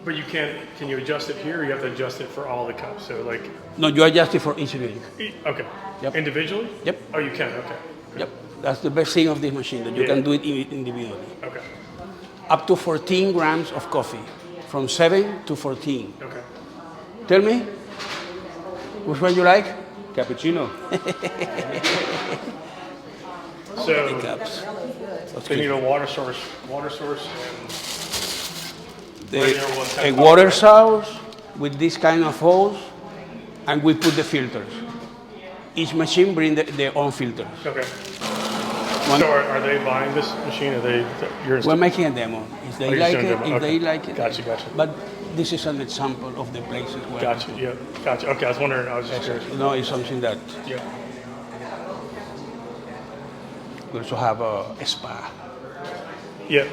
But you can you adjust it here or you have to adjust it for all the cups? So like, No, you adjust it for each drink. okay. Yep. Individually? Yep. Oh, you can, okay. Yep. That's the best thing of this machine, that you can do it individually. Okay. Up to 14 grams of coffee, from 7 to 14. Okay. Tell me, which one you like? Cappuccino. So The cups. they need a water source and regular one A type water source with this kind of holes, and we put the filters. Each machine brings their own filters. Okay. So are they buying this machine? Are they? We're making a demo. If they you're like doing it, demo. if Okay. they like it. Gotcha. But this is an example of the places where. Gotcha. Yeah. Gotcha. Okay. I was wondering. I was just curious. No, it's something that Yeah. we also have a spa. Yeah.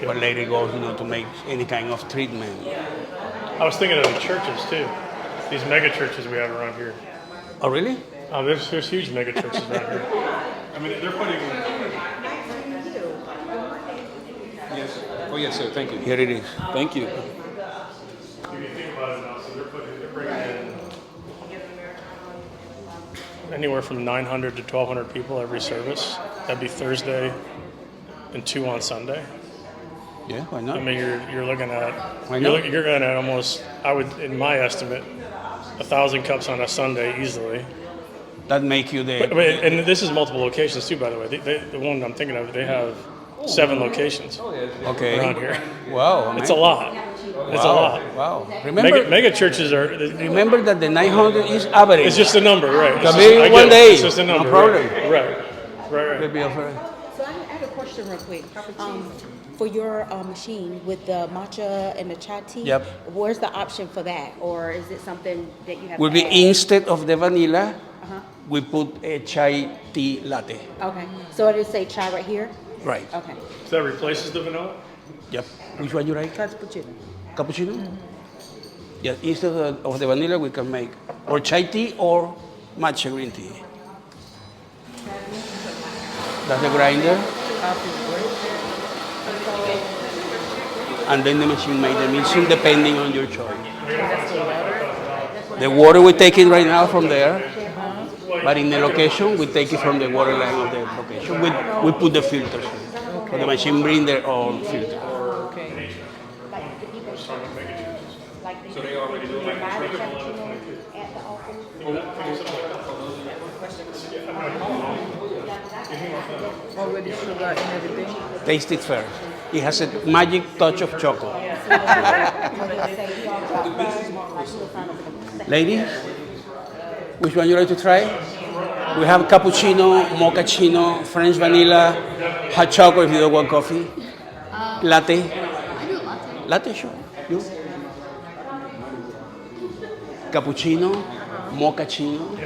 Where lady goes, to make any kind of treatment. I was thinking of the churches too. These mega churches we have around here. Oh, really? Oh, there's huge mega churches around here. I mean, they're putting. Yes. Oh, yes, sir. Thank you. Here it is. Thank you. If you think about it now, so they're bringing in anywhere from 900 to 1,200 people every service. That'd be Thursday and 2 on Sunday. Yeah, why not? I mean, you're looking at Why not? you're looking at almost, I would, in my estimate, 1,000 cups on a Sunday easily. That make you the. And this is multiple locations too, by the way. The one I'm thinking of, they have 7 locations Okay. around here. Wow, It's a lot. It's a lot. Wow. Remember, Mega churches are. remember that the 900 is average. It's just a number, right? Can It's be just- I get one it. day. It's just a number. No problem. Right. Maybe offer. So I have a question real quick. For your machine with the matcha and the chai tea, Yep. where's the option for that? Or is it something that you have Will to be add? instead of the vanilla, Uh-huh. we put a chai tea latte. Okay, so it is say chai right here? Right. Okay. So that replaces the vanilla? Yep. Which one you like? Cappuccino. Cappuccino? Yes. Instead of the vanilla, we can make or chai tea or matcha green tea. That's the grinder. And then the machine made the mixing depending on your choice. The water we take it right now from there, but in the location we take it from the water line of the location. We put the filters in. So the machine bring their own filter. So they already do like Already sugar and everything. Taste it first. It has a magic touch of chocolate. Ladies, which one you like to try? We have cappuccino, mochaccino, French vanilla, hot chocolate if you don't want coffee, latte. I do latte. Latte, sure. You? Cappuccino, mochaccino,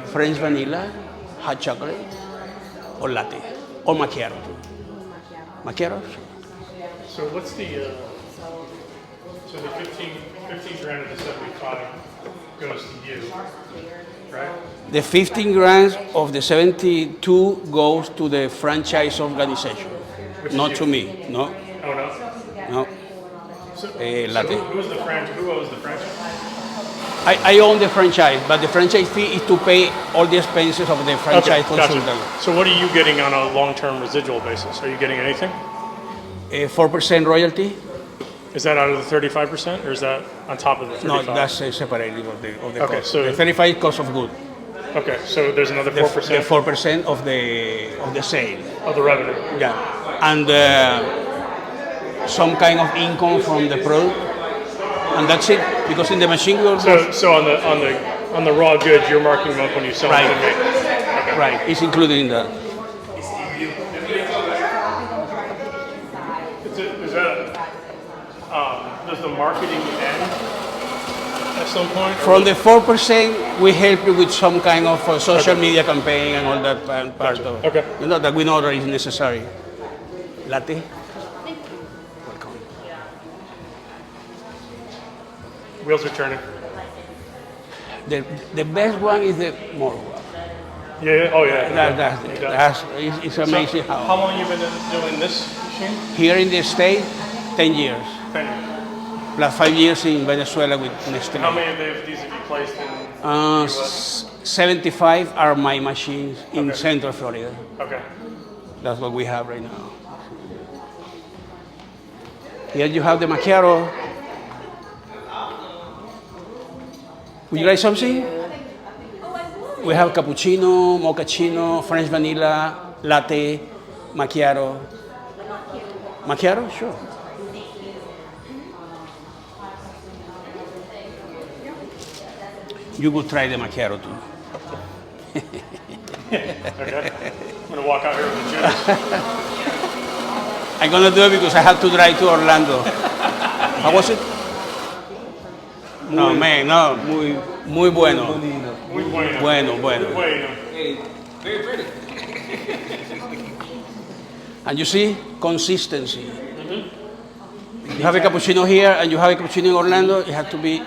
French vanilla, hot chocolate, or latte, or macchiato. Macchiato? Sure. So what's the, so the 15 grand of the 75 goes to you, right? The 15 grand of the 72 goes to the franchise organization, not to me. No, Oh, no? no. So Latte. who owns the franchise? I own the franchise, but the franchise fee is to pay all the expenses of the franchise consultant. Gotcha. So what are you getting on a long-term residual basis? Are you getting anything? 4% royalty. Is that out of the 35%, or is that on top of the 35%? No, that's separated of the Okay, cost. so the 35 is cost of good. Okay, so there's another 4%? The 4% of the sale. Of the revenue? Yeah. And some kind of income from the product. And that's it, because in the machine we also... So on the raw goods, you're marking them up when you sell them to me? Okay. Right, it's included in that. Is that, does the marketing end at some point? From the 4%, we help you with some kind of social media campaign and all that part of it. Okay. You know, that we know that is necessary. Latte? Wheels are turning. The best one is the more one. Yeah, oh yeah. It's amazing so how long you been doing this machine? Here in the state, 10 years. 10 years. Plus 5 years in Venezuela with Nestle. How many of these have you placed in? 75 are my machines in Central Florida. Okay. That's what we have right now. Here you have the macchiato. Would you like something? We have cappuccino, mochaccino, French vanilla, latte, macchiato. Macchiato? Sure. You could try the macchiato too. Okay. I'm going to walk out here with the juice. I'm going to do it because I have to drive to Orlando. How was it? No, man, no, muy bueno. Muy bueno. Bueno. Hey, very pretty. And you see, consistency. You have a cappuccino here and you have a cappuccino in Orlando, it has to be...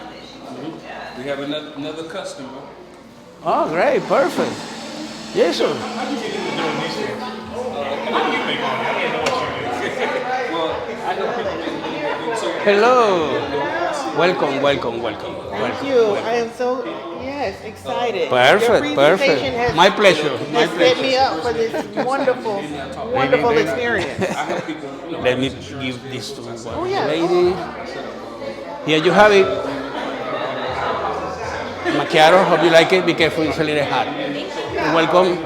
We have another customer. Oh, great, perfect. Yes, sir. How did you get into doing these things? How do you make money? I don't know what you do. Well, I know people make money. So Hello. Welcome. Thank you. I am so, excited. Perfect, Your perfect. presentation has- My pleasure. has set me up for this wonderful experience. Let me give this to one yeah. lady. Here you have it. Macchiato, hope you like it. Be careful, it's a little hot. You're welcome.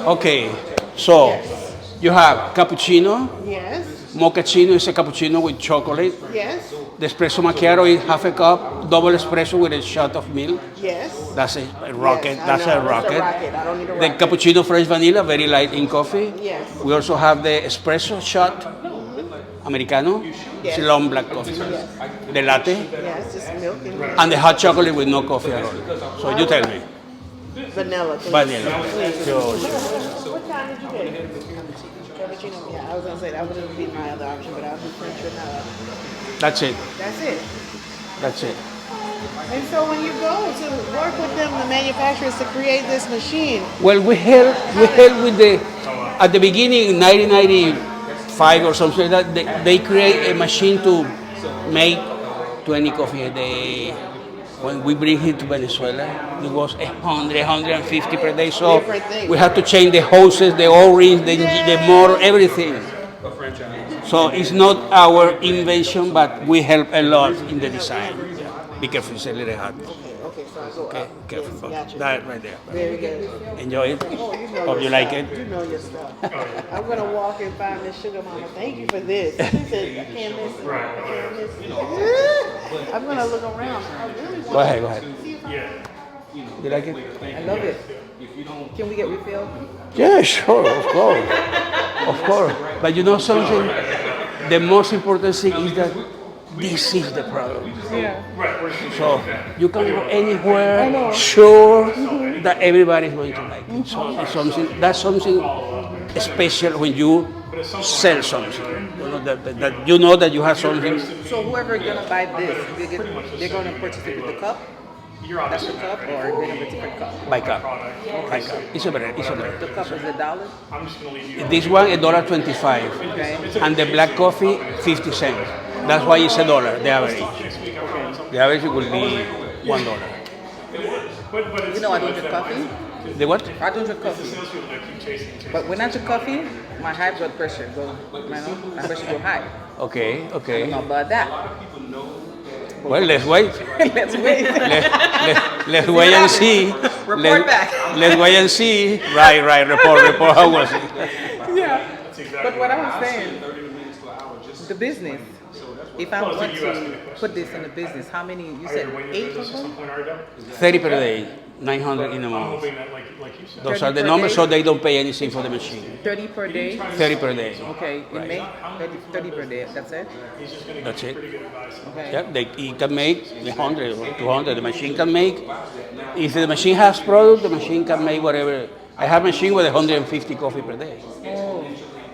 Okay, so you have cappuccino. Yes. Mochaccino is a cappuccino with chocolate. Yes. The espresso macchiato is half a cup, double espresso with a shot of milk. Yes. That's a rocket. Yes, That's I know. a rocket. It's a rocket. I don't need a The rocket. cappuccino French vanilla, very light in coffee. Yes. We also have the espresso shot, Americano. It's long black coffee. The latte. Yes, just milk and And the hot chocolate with no coffee at all. So you tell me. vanilla. Please. Vanilla. Please. Sure. What time did you get? Cappuccino. Yeah, I was gonna say that would be my other option, but I'll do French vanilla. That's it. That's it. That's it. And so when you go to work with them, the manufacturers, to create this machine, Well, we help with the, at the beginning in 1995 or something like that, they create a machine to make 20 coffee a day. When we bring it to Venezuela, it was 100, 150 per day. So we had to change the hoses, the O-rings, the motor, everything. So it's not our invention, but we help a lot in the design. Be careful, it's a little hot. okay, so I go Okay, up. careful. Yes, gotcha. That right there. Very good. Enjoy it. Oh, you know Hope your you like stuff. it. You know your stuff. I'm gonna walk and find Miss Sugar Mama. Thank you for this. She said, I can't miss it. I can't miss it. I'm gonna look around. I really want Go ahead, go ahead. to see if You like it? I love it. Can we get refilled? Yeah, sure, of course. Of course. But you know something? The most important thing is that this is the product. Yeah. So you can go anywhere, sure that everybody is going to like it. So it's something, that's something special when you sell something. You know, that you know that you have something. So whoever gonna buy this, they're gonna purchase it with the cup? That's the cup, or they're gonna get a different cup? By cup. By cup. It's a bread. The cup is $1? This one $1.25, Okay. and the black coffee 50 cents. That's why it's $1. The average. The average will be $1. You know I don't drink coffee. The what? I don't drink coffee. But when I drink coffee, my high blood pressure goes, my pressure go high. Okay, I okay. don't know about that. Well, let's wait. Let's wait. Let's wait and see. Report back. Let's wait and see. Right. Report. How was it? Yeah. But what I was saying, the business. If I want to put this in the business, how many? You said 8 of them? 30 per day, 900 in a month. Those are the numbers, so they don't pay anything for the machine. 30 per day? 30 per day. Okay, in May, 30 per day, that's it? That's it. Okay. Yeah, it can make 100 or 200. The machine can make, if the machine has product, the machine can make whatever. I have a machine with 150 coffee per day. Oh,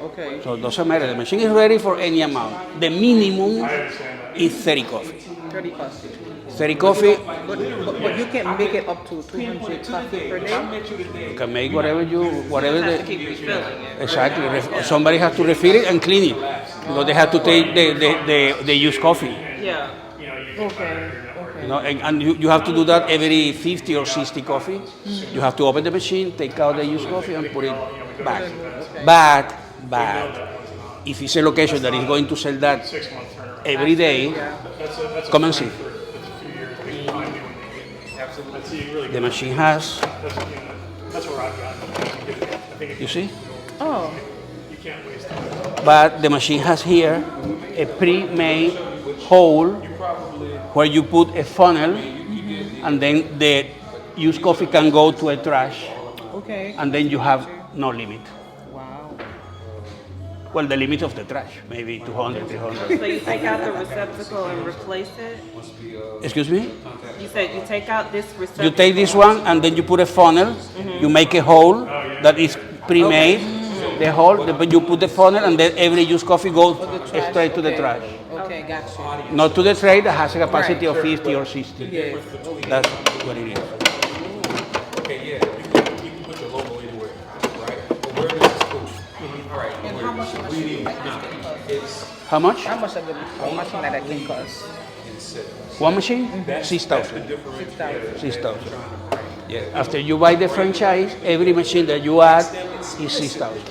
okay. So it doesn't matter. The machine is ready for any amount. The minimum is 30 coffee. 30 coffee. 30 coffee. But you can make it up to 200 coffee per day? You can make whatever the, keep refilling it. Exactly. Somebody has to refill it and clean it. Because they have to take the used coffee. Yeah. Okay. You know, and you have to do that every 50 or 60 coffee. You have to open the machine, take out the used coffee, and put it back. But if it's a location that is going to sell that every day, come and see. The machine has. You see? Oh. But the machine has here a pre-made hole where you put a funnel, and then the used coffee can go to a trash. Okay. And then you have no limit. Wow. Well, the limit of the trash, maybe 200, 300. So you take out the receptacle and replace it? Excuse me? You said you take out this receptacle. You take this one and then you put a funnel, you make a hole that is pre-made, the hole, but you put the funnel and then every used coffee goes straight to the trash. Okay, gotcha. Not to the tray that has a capacity of 50 or 60. Yes. That's what it is. Okay, yeah, you can put your logo anywhere, right? But where this is cool. All right. And how much a machine like this can cost? How much? How much a machine like that can cost? One machine? 6,000. 6,000. 6,000. Yeah. After you buy the franchise, every machine that you add is 6,000.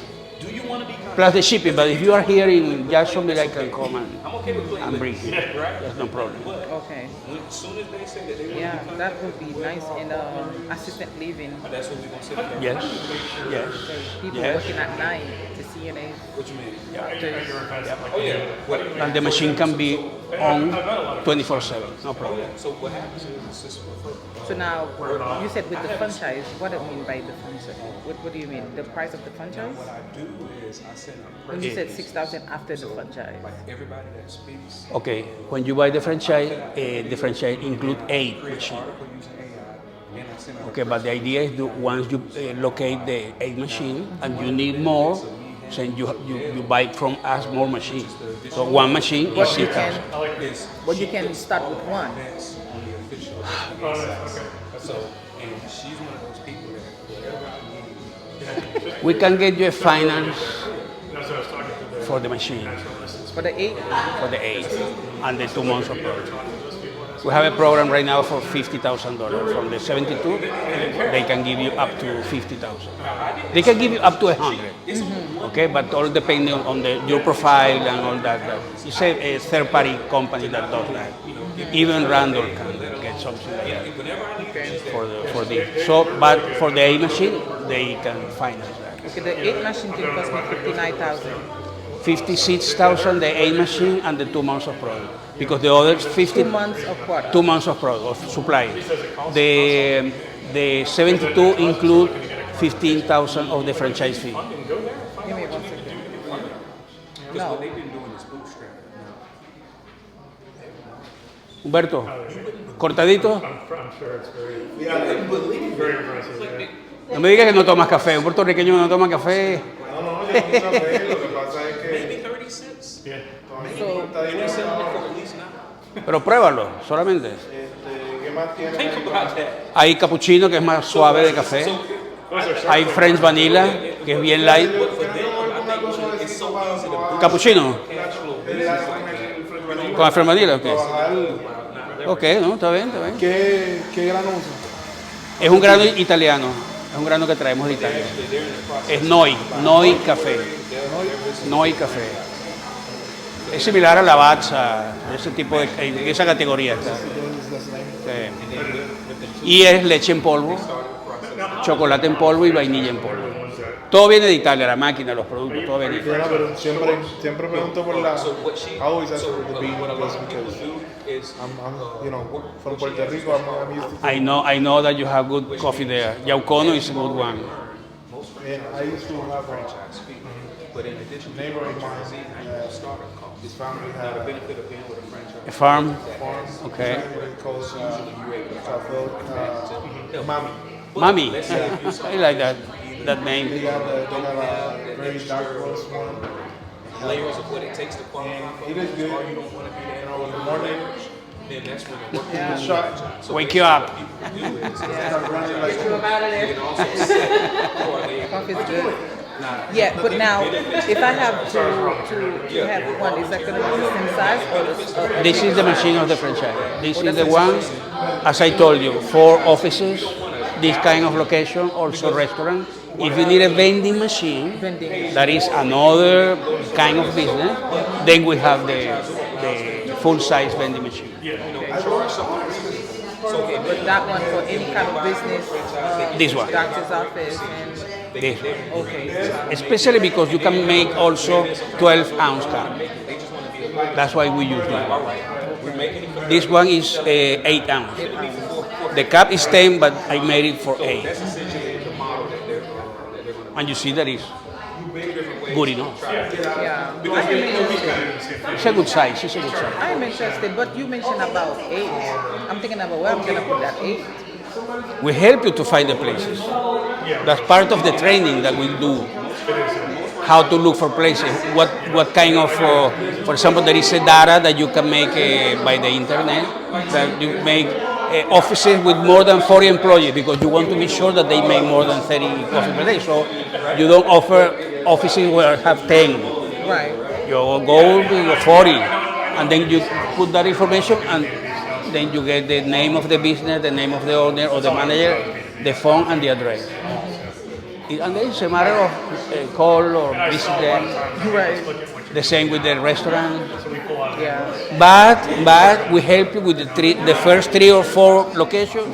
Plus the shipping, but if you are here in Jacksonville, I can come and bring it. That's no problem. Okay. Yeah, that would be nice in assistant living. Yes. Yes. People Yes. working at night to CNA. What you mean? Oh yeah. And the machine can be on 24/7, no problem. So what happens is the system will flip. So now, you said with the franchise, what do you mean by the franchise? What do you mean? The price of the franchise? What I do is I send a When you said 6,000 after the franchise. like everybody that speaks. Okay, when you buy the franchise includes 8 machines. Okay, but the idea is that once you locate the 8 machine and you need more, then you buy from us more machines. So one machine is But you 6,000. but you can start with one. So, and she's one of those people that We can get you a finance for the machine. For the 8? For the 8 and the 2 months of product. We have a program right now for $50,000. From the 72, they can give you up to 50,000. They can give you up to 100. Okay, but all depending on your profile and all that. It's a third-party company that does that. Even Randall can get something like that for the. So, but for the 8 machine, they can finance that. Okay, the 8 machine can cost me 59,000. 56,000 the 8 machine and the 2 months of product. Because the other 50 2 months of product. 2 months of product of supply. The 72 include 15,000 of the franchise fee. Give me 1 second. no. What they've been doing is bootstrapping now. Humberto, cortadito. I'm sure it's very impressive. No me digas que no tomas café. Un puertorriqueño no toma café. No, Maybe 36. Yeah. So, maybe selling it for at least now. Pero pruébalo, solamente. Think about that. Hay cappuccino que es más suave de café. Hay French vanilla que es bien light. Cappuccino. Con el French vanilla, ok. Ok, no, está bien, está bien. ¿Qué grano usa? Es un grano italiano. Es un grano que traemos de Italia. Es Noi café. Noi café. Es similar a la Lavazza, ese tipo de esa categoría. Sí. Y es leche en polvo, chocolate en polvo y vainilla en polvo. Todo viene de Italia, la máquina, los productos, todo viene de Italia. Pero siempre pregunto por la. I always ask for the bean because I'm from Puerto Rico. I'm used to. I know that you have good coffee there. Yaucono is a good one. And I used to have a neighbor of mine. His family had A farm. Okay. Mami. Mami. I like that name. They have a very dark roast one. Layers of what it takes to qualify. It is good. Or you don't want to be the animal in the More morning. layers. Then that's when the work Shot. So Wake you up. what people do is Get you up out of there. you can also set Coffee's good. Yeah, but now, if I have to have one, is that going to be the same size or This is the machine of the franchise. This is the one, as I told you, 4 offices, this kind of location, also restaurant. If you need a vending machine, that is another kind of business, then we have the full-size vending machine. But that one for any kind of business, This one. doctor's office, and This one. okay. Especially because you can make also 12-ounce cup. That's why we use that. This one is 8 ounce. The cup is 10, but I made it for 8. And you see that is good enough. Yeah. It's a good size. It's a good size. I'm interested, but you mentioned about 8. I'm thinking about where I'm going to put that 8. We help you to find the places. That's part of the training that we do. How to look for places. What kind of, for example, there is a data that you can make by the internet. That you make offices with more than 40 employees because you want to be sure that they make more than 30 coffee per day. So you don't offer offices where have 10. Right. You go with 40, and then you put that information, and then you get the name of the business, the name of the owner or the manager, the phone, and the address. And then it's a matter of call or visit them. Right. The same with the restaurant. Yeah. But we help you with the first 3 or 4 locations.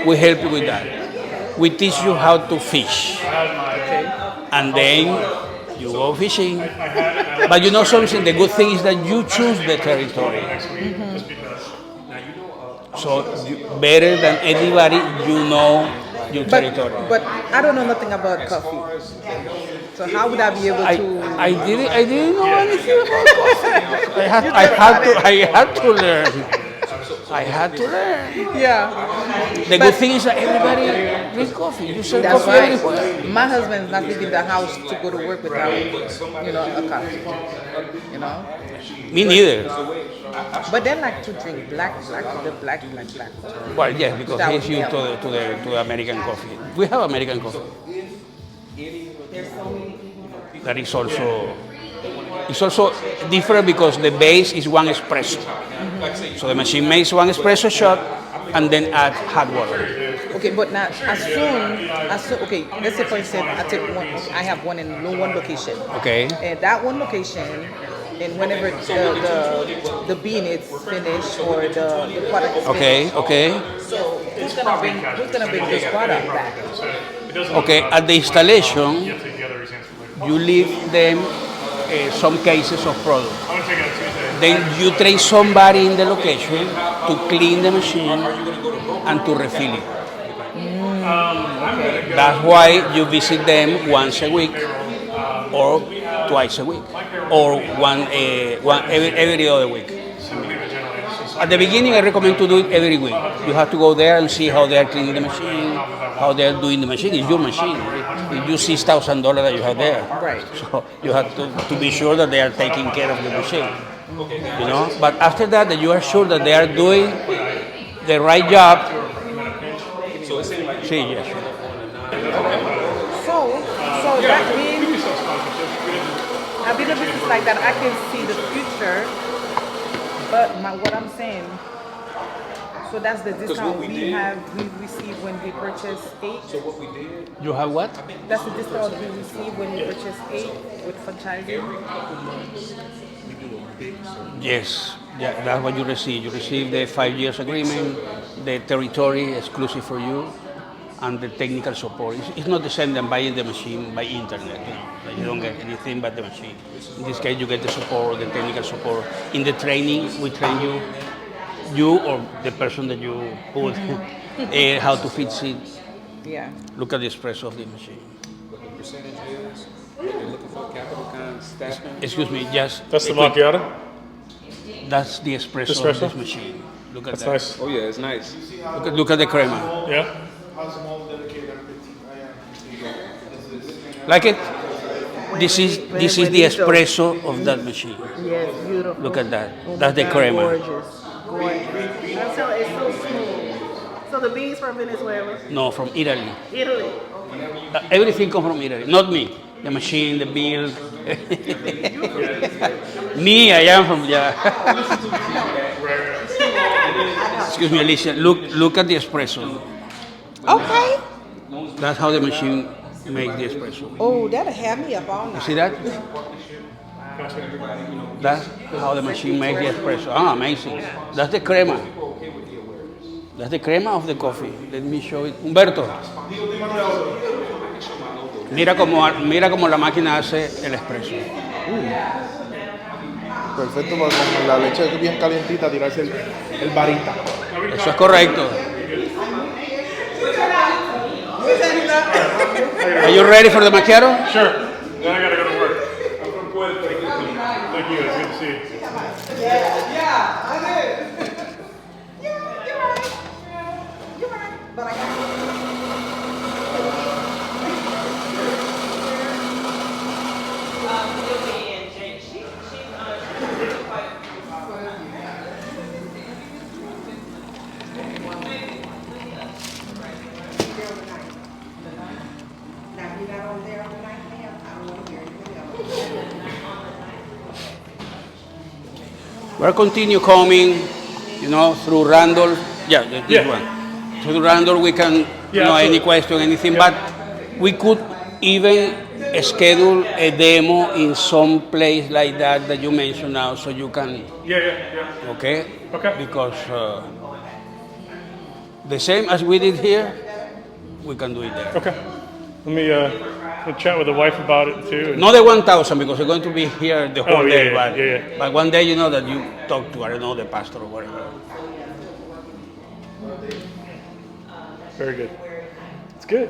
We help you with that. We teach you how to fish, and then you go fishing. But you know something. The good thing is that you choose the territory. So better than anybody, you know your territory. But I don't know nothing about coffee. So how would I be able to? I didn't know anything about coffee. I had to learn. I had to learn. Yeah. The good thing is that everybody drinks coffee. You sell That's coffee right. everywhere. My husband's not leaving the house to go to work without, a coffee. You know. Me neither. But they like to drink black. Well, yes, because That he's would used help. to the American coffee. We have American coffee. That is also. It's also different because the base is 1 espresso. So the machine makes 1 espresso shot and then add hot water. Okay, but now as soon, okay, let's say for instance, I have one in one location. Okay. And that one location, and whenever the bean is finished or the product is finished. Okay. So who's gonna bring this product back? Okay, at the installation, you leave them some cases of product. Then you train somebody in the location to clean the machine and to refill it. Okay. That's why you visit them once a week or twice a week or every other week. At the beginning, I recommend to do it every week. You have to go there and see how they are cleaning the machine, how they're doing the machine. It's your machine. It's your $6,000 that you have there. Right. So you have to be sure that they are taking care of the machine. You know. But after that you are sure that they are doing the right job. Sí, yes. So that means I've been a business like that. I can see the future, but what I'm saying. So that's the discount we receive when we purchase 8. So what we did. You have what? That's the discount we receive when we purchase 8 with franchising. We do a big survey. Yes, yeah, that's what you receive. You receive the 5 years agreement, the territory exclusive for you, and the technical support. It's not the same than buying the machine by internet. You don't get anything but the machine. In this case, you get the support, the technical support. In the training, we train you or the person that you put, how to fix it. Yeah. Look at the espresso of the machine. What the percentage is, what they're looking for, capital kind, staffing. Excuse me, just. That's the macchiato? That's the espresso of this machine. Look at That's that. nice. Oh yeah, it's nice. Look at the crema. Yeah. Like it? This is the espresso of that machine. Yes, beautiful. Look at that. That's the crema. Gorgeous. It's so smooth. So the beans from Venezuela? No, from Italy. Italy. Everything comes from Italy. Not me. The machine, the bill. Me, I am from Excuse me, Alicia. Look at the espresso. Okay. That's how the machine makes the espresso. Oh, that'll have me up all You night. see that? That's how the machine makes the espresso. Ah, amazing. That's the crema. That's the crema of the coffee. Let me show it. Humberto. Mira cómo la máquina hace el espresso. Perfecto para con la leche bien calientita tirarse el barista. Eso es correcto. Are you ready for the macchiato? Sure. Then I gotta go to work. Thank you guys. Good to see you. Yeah, I did. You're right. You're right. But I got We'll continue coming, through Randall. Yeah, this one. Through Randall, we can, any question, anything, but we could even schedule a demo in some place like that you mentioned now, so you can. Yeah. Okay? Okay. Because the same as we did here, we can do it there. Okay. Let me chat with the wife about it too. Not the 1,000 because we're going to be here the whole day, yeah. But one day that you talk to, I don't know, the pastor or whatever. Very good. It's good.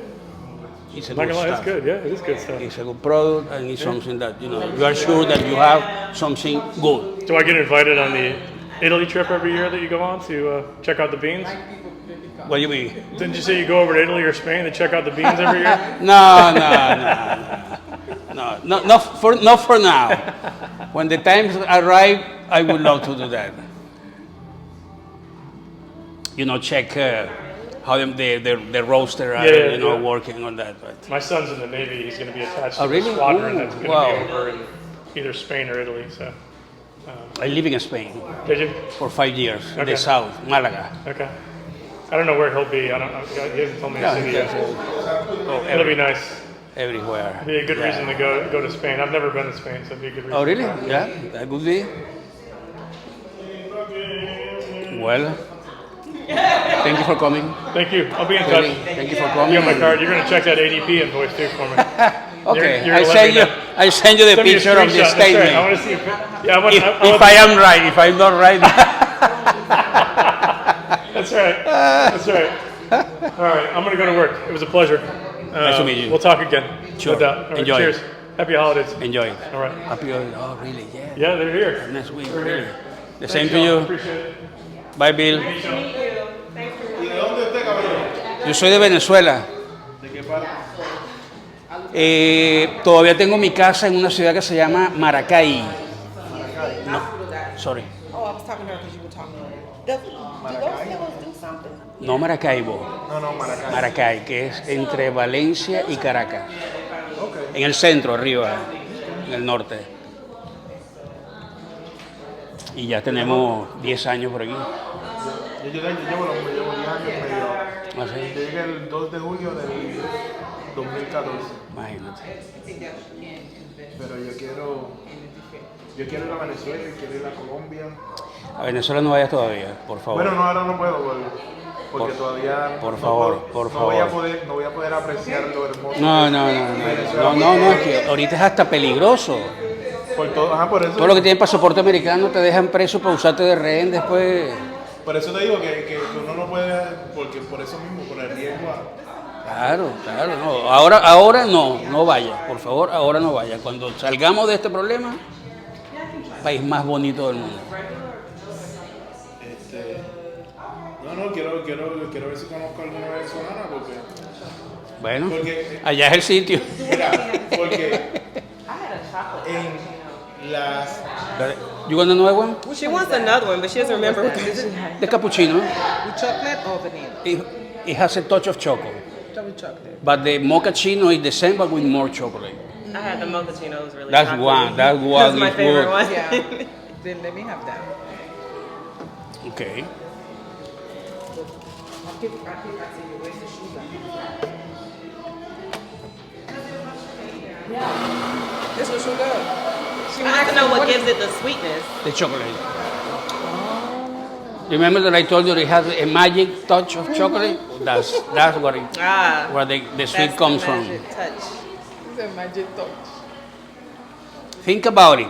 It's a I'm not good gonna lie, stuff. it's good. Yeah, it is good stuff. It's a good product and it's something that, you are sure that you have something good. Do I get invited on the Italy trip every year that you go on to check out the beans? What do you mean? Didn't you say you go over to Italy or Spain to check out the beans every year? No, not for now. When the times arrive, I would love to do that. Check how the roaster are, working on that. But. My son's in the Navy. He's going to be attached to really? a squadron that's going to Wow. be over in either Spain or Italy. So. I live in Spain. Did you? For 5 years, in Okay. the south, Malaga. Okay. I don't know where he'll be. I don't. He hasn't told me the city yet. It'll be nice. Everywhere. It'd be a good reason to go to Spain. I've never been to Spain, so it'd be a good reason. Oh, really? Yeah, that would be. Well, thank you for coming. Thank you. I'll be in Really, touch. thank you for coming. You got my card. You're gonna check that ADP invoice too for me. Okay, You're I gonna let send me you. know. I send you the Send me a picture of the screenshot. That's right. statement. I want to see. If I am right, if I'm not right. That's right. That's right. All right. I'm gonna go to work. It was a pleasure. Nice to meet you. We'll talk again. Sure. No doubt. All right, Enjoy. Cheers. Happy holidays. Enjoy. All right. Happy holidays. Oh, really? Yeah. Yeah, they're here. Next week. They're Really. here. The Thanks, same to y'all. you. Appreciate it. Bye, Bill. Thank you. Yo soy de Venezuela. Todavía tengo mi casa en una ciudad que se llama Maracay. No, sorry. Oh, I was talking to her because you were talking. Do those pillows do something? No Maracaibo. No, Maracay. Maracay, que es entre Valencia y Caracas. En el centro, arriba, en el norte. Y ya tenemos 10 años por aquí. Yo llevo 10 años y medio. ¿Ah, sí? Yo llegué el 2 de julio del 2014. Imagínate. Pero yo quiero ir a Venezuela, quiero ir a Colombia. A Venezuela no vayas todavía, por favor. Bueno, no, ahora no puedo porque todavía por favor. no voy a poder apreciar lo hermoso. No, es que ahorita es hasta peligroso. Por eso. Todo lo que tiene pasaporte americano te dejan preso para usarte de rehén después. Por eso te digo que uno no puede, porque por eso mismo, por el riesgo. Claro, no. Ahora no vaya, por favor, ahora no vaya. Cuando salgamos de este problema, país más bonito del mundo. Quiero ver si conozco a alguna venezolana porque. Bueno, allá es el sitio. Mira, porque en las. You want another one? She wants another one, but she doesn't remember what this is. The cappuccino. With chocolate or vanilla? It has a touch of chocolate. With chocolate. But the mochaccino is the same, but with more chocolate. I had the mochaccino. It was really That's chocolatey. one. That's my is favorite good. one. Yeah. Then let me have that. Okay. I see you. Where's the sugar? Yeah. This was sugar. She wants to know what gives it the sweetness. The chocolate. Remember that I told you it has a magic touch of chocolate? That's what it, where the sweet comes from. Touch. It's a magic touch. Think about it.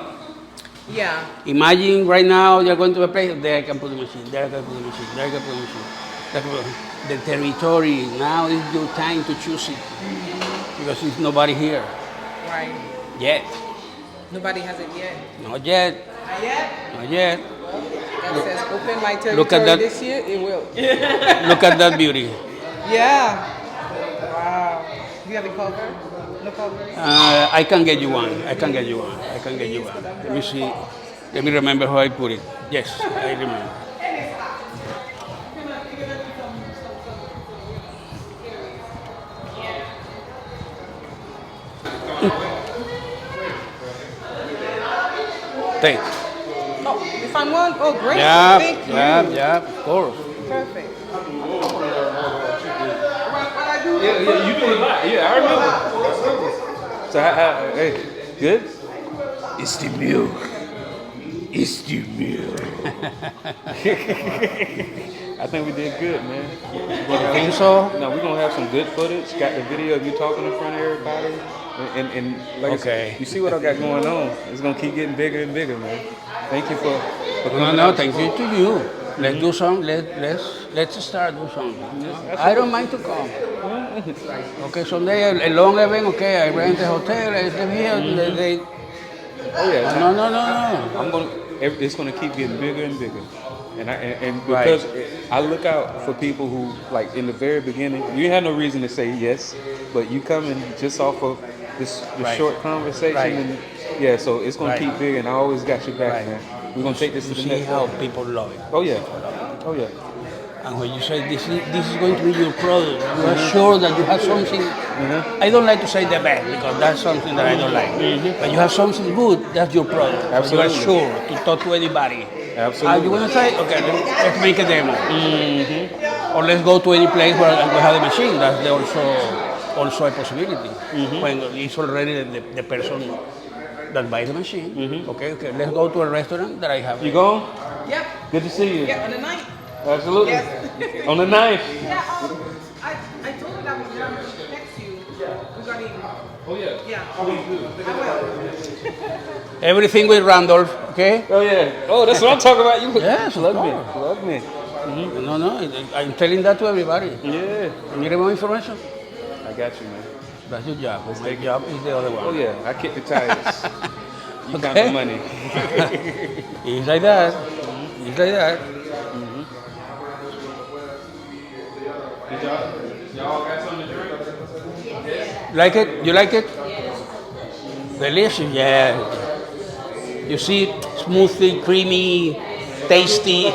Yeah. Imagine right now you're going to a place, there I can put the machine, there I can put the machine, there I can put the machine. There I can put the territory, now is your time to choose it. Because there's nobody here. Right. Yet. Nobody has it yet. Not yet. Not yet? Not yet. God says open my Look at territory that. this year, it will. Look at that beauty. Yeah. Wow. Do you have a cover? No cover? I can get you one. I can get you one. Let me see. Let me remember how I put it. Yes, I remember. Thanks. Oh, you find one? Oh, great. Yeah, Thank you. yeah, of course. Perfect. Yeah, you doing a lot. Yeah, I remember. So, hey, good? It's the milk. It's the milk. I think we did good, man. You think so? No, we're going to have some good footage. Got the video of you talking in front of everybody. And like I said, you see what I got going on. It's going to keep getting bigger and bigger, man. Thank you for coming out. Thank you to you. Let's do some. Let's start do something. I don't mind to come. Okay, someday a long event. Okay, I rent a hotel. I live here. Oh yeah. No. I'm gonna. It's gonna keep getting bigger and bigger. And because I look out for people who, like in the very beginning, you had no reason to say yes, but you coming just off of this short conversation, and yeah, so it's gonna keep big, and I always got your back, man. We're gonna take this to the next how level. people love it. Oh yeah, oh yeah. And when you say this is going to be your product, you are sure that you have something. I don't like to say the best because that's something that I don't like. But you have something good, that's your product. Absolutely. You are sure to talk to anybody. Absolutely. You want to say, okay, let's make a demo. Or let's go to any place where we have the machine. That's also a possibility. When it's already the person that buys the machine. Okay, let's go to a restaurant that I have. You going? Yep. Good to see you. Yeah, on the night. Absolutely. Yes. On the 9th. Yeah, I told her that was going to text you regarding. Oh yeah. Yeah. I will. Everything with Randolph, okay? Oh yeah. Oh, that's what I'm talking about. You yes, love me. No, I'm telling that to everybody. Yeah. You need more information? I got you, man. That's your job. My job is the other one. Oh yeah, I kick the tires. You count Okay. the money. It's like that. It's like that. Y'all got something to drink? Like it? You like it? Delicious, yeah. You see, smoothie, creamy, tasty.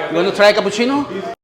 You want to try cappuccino?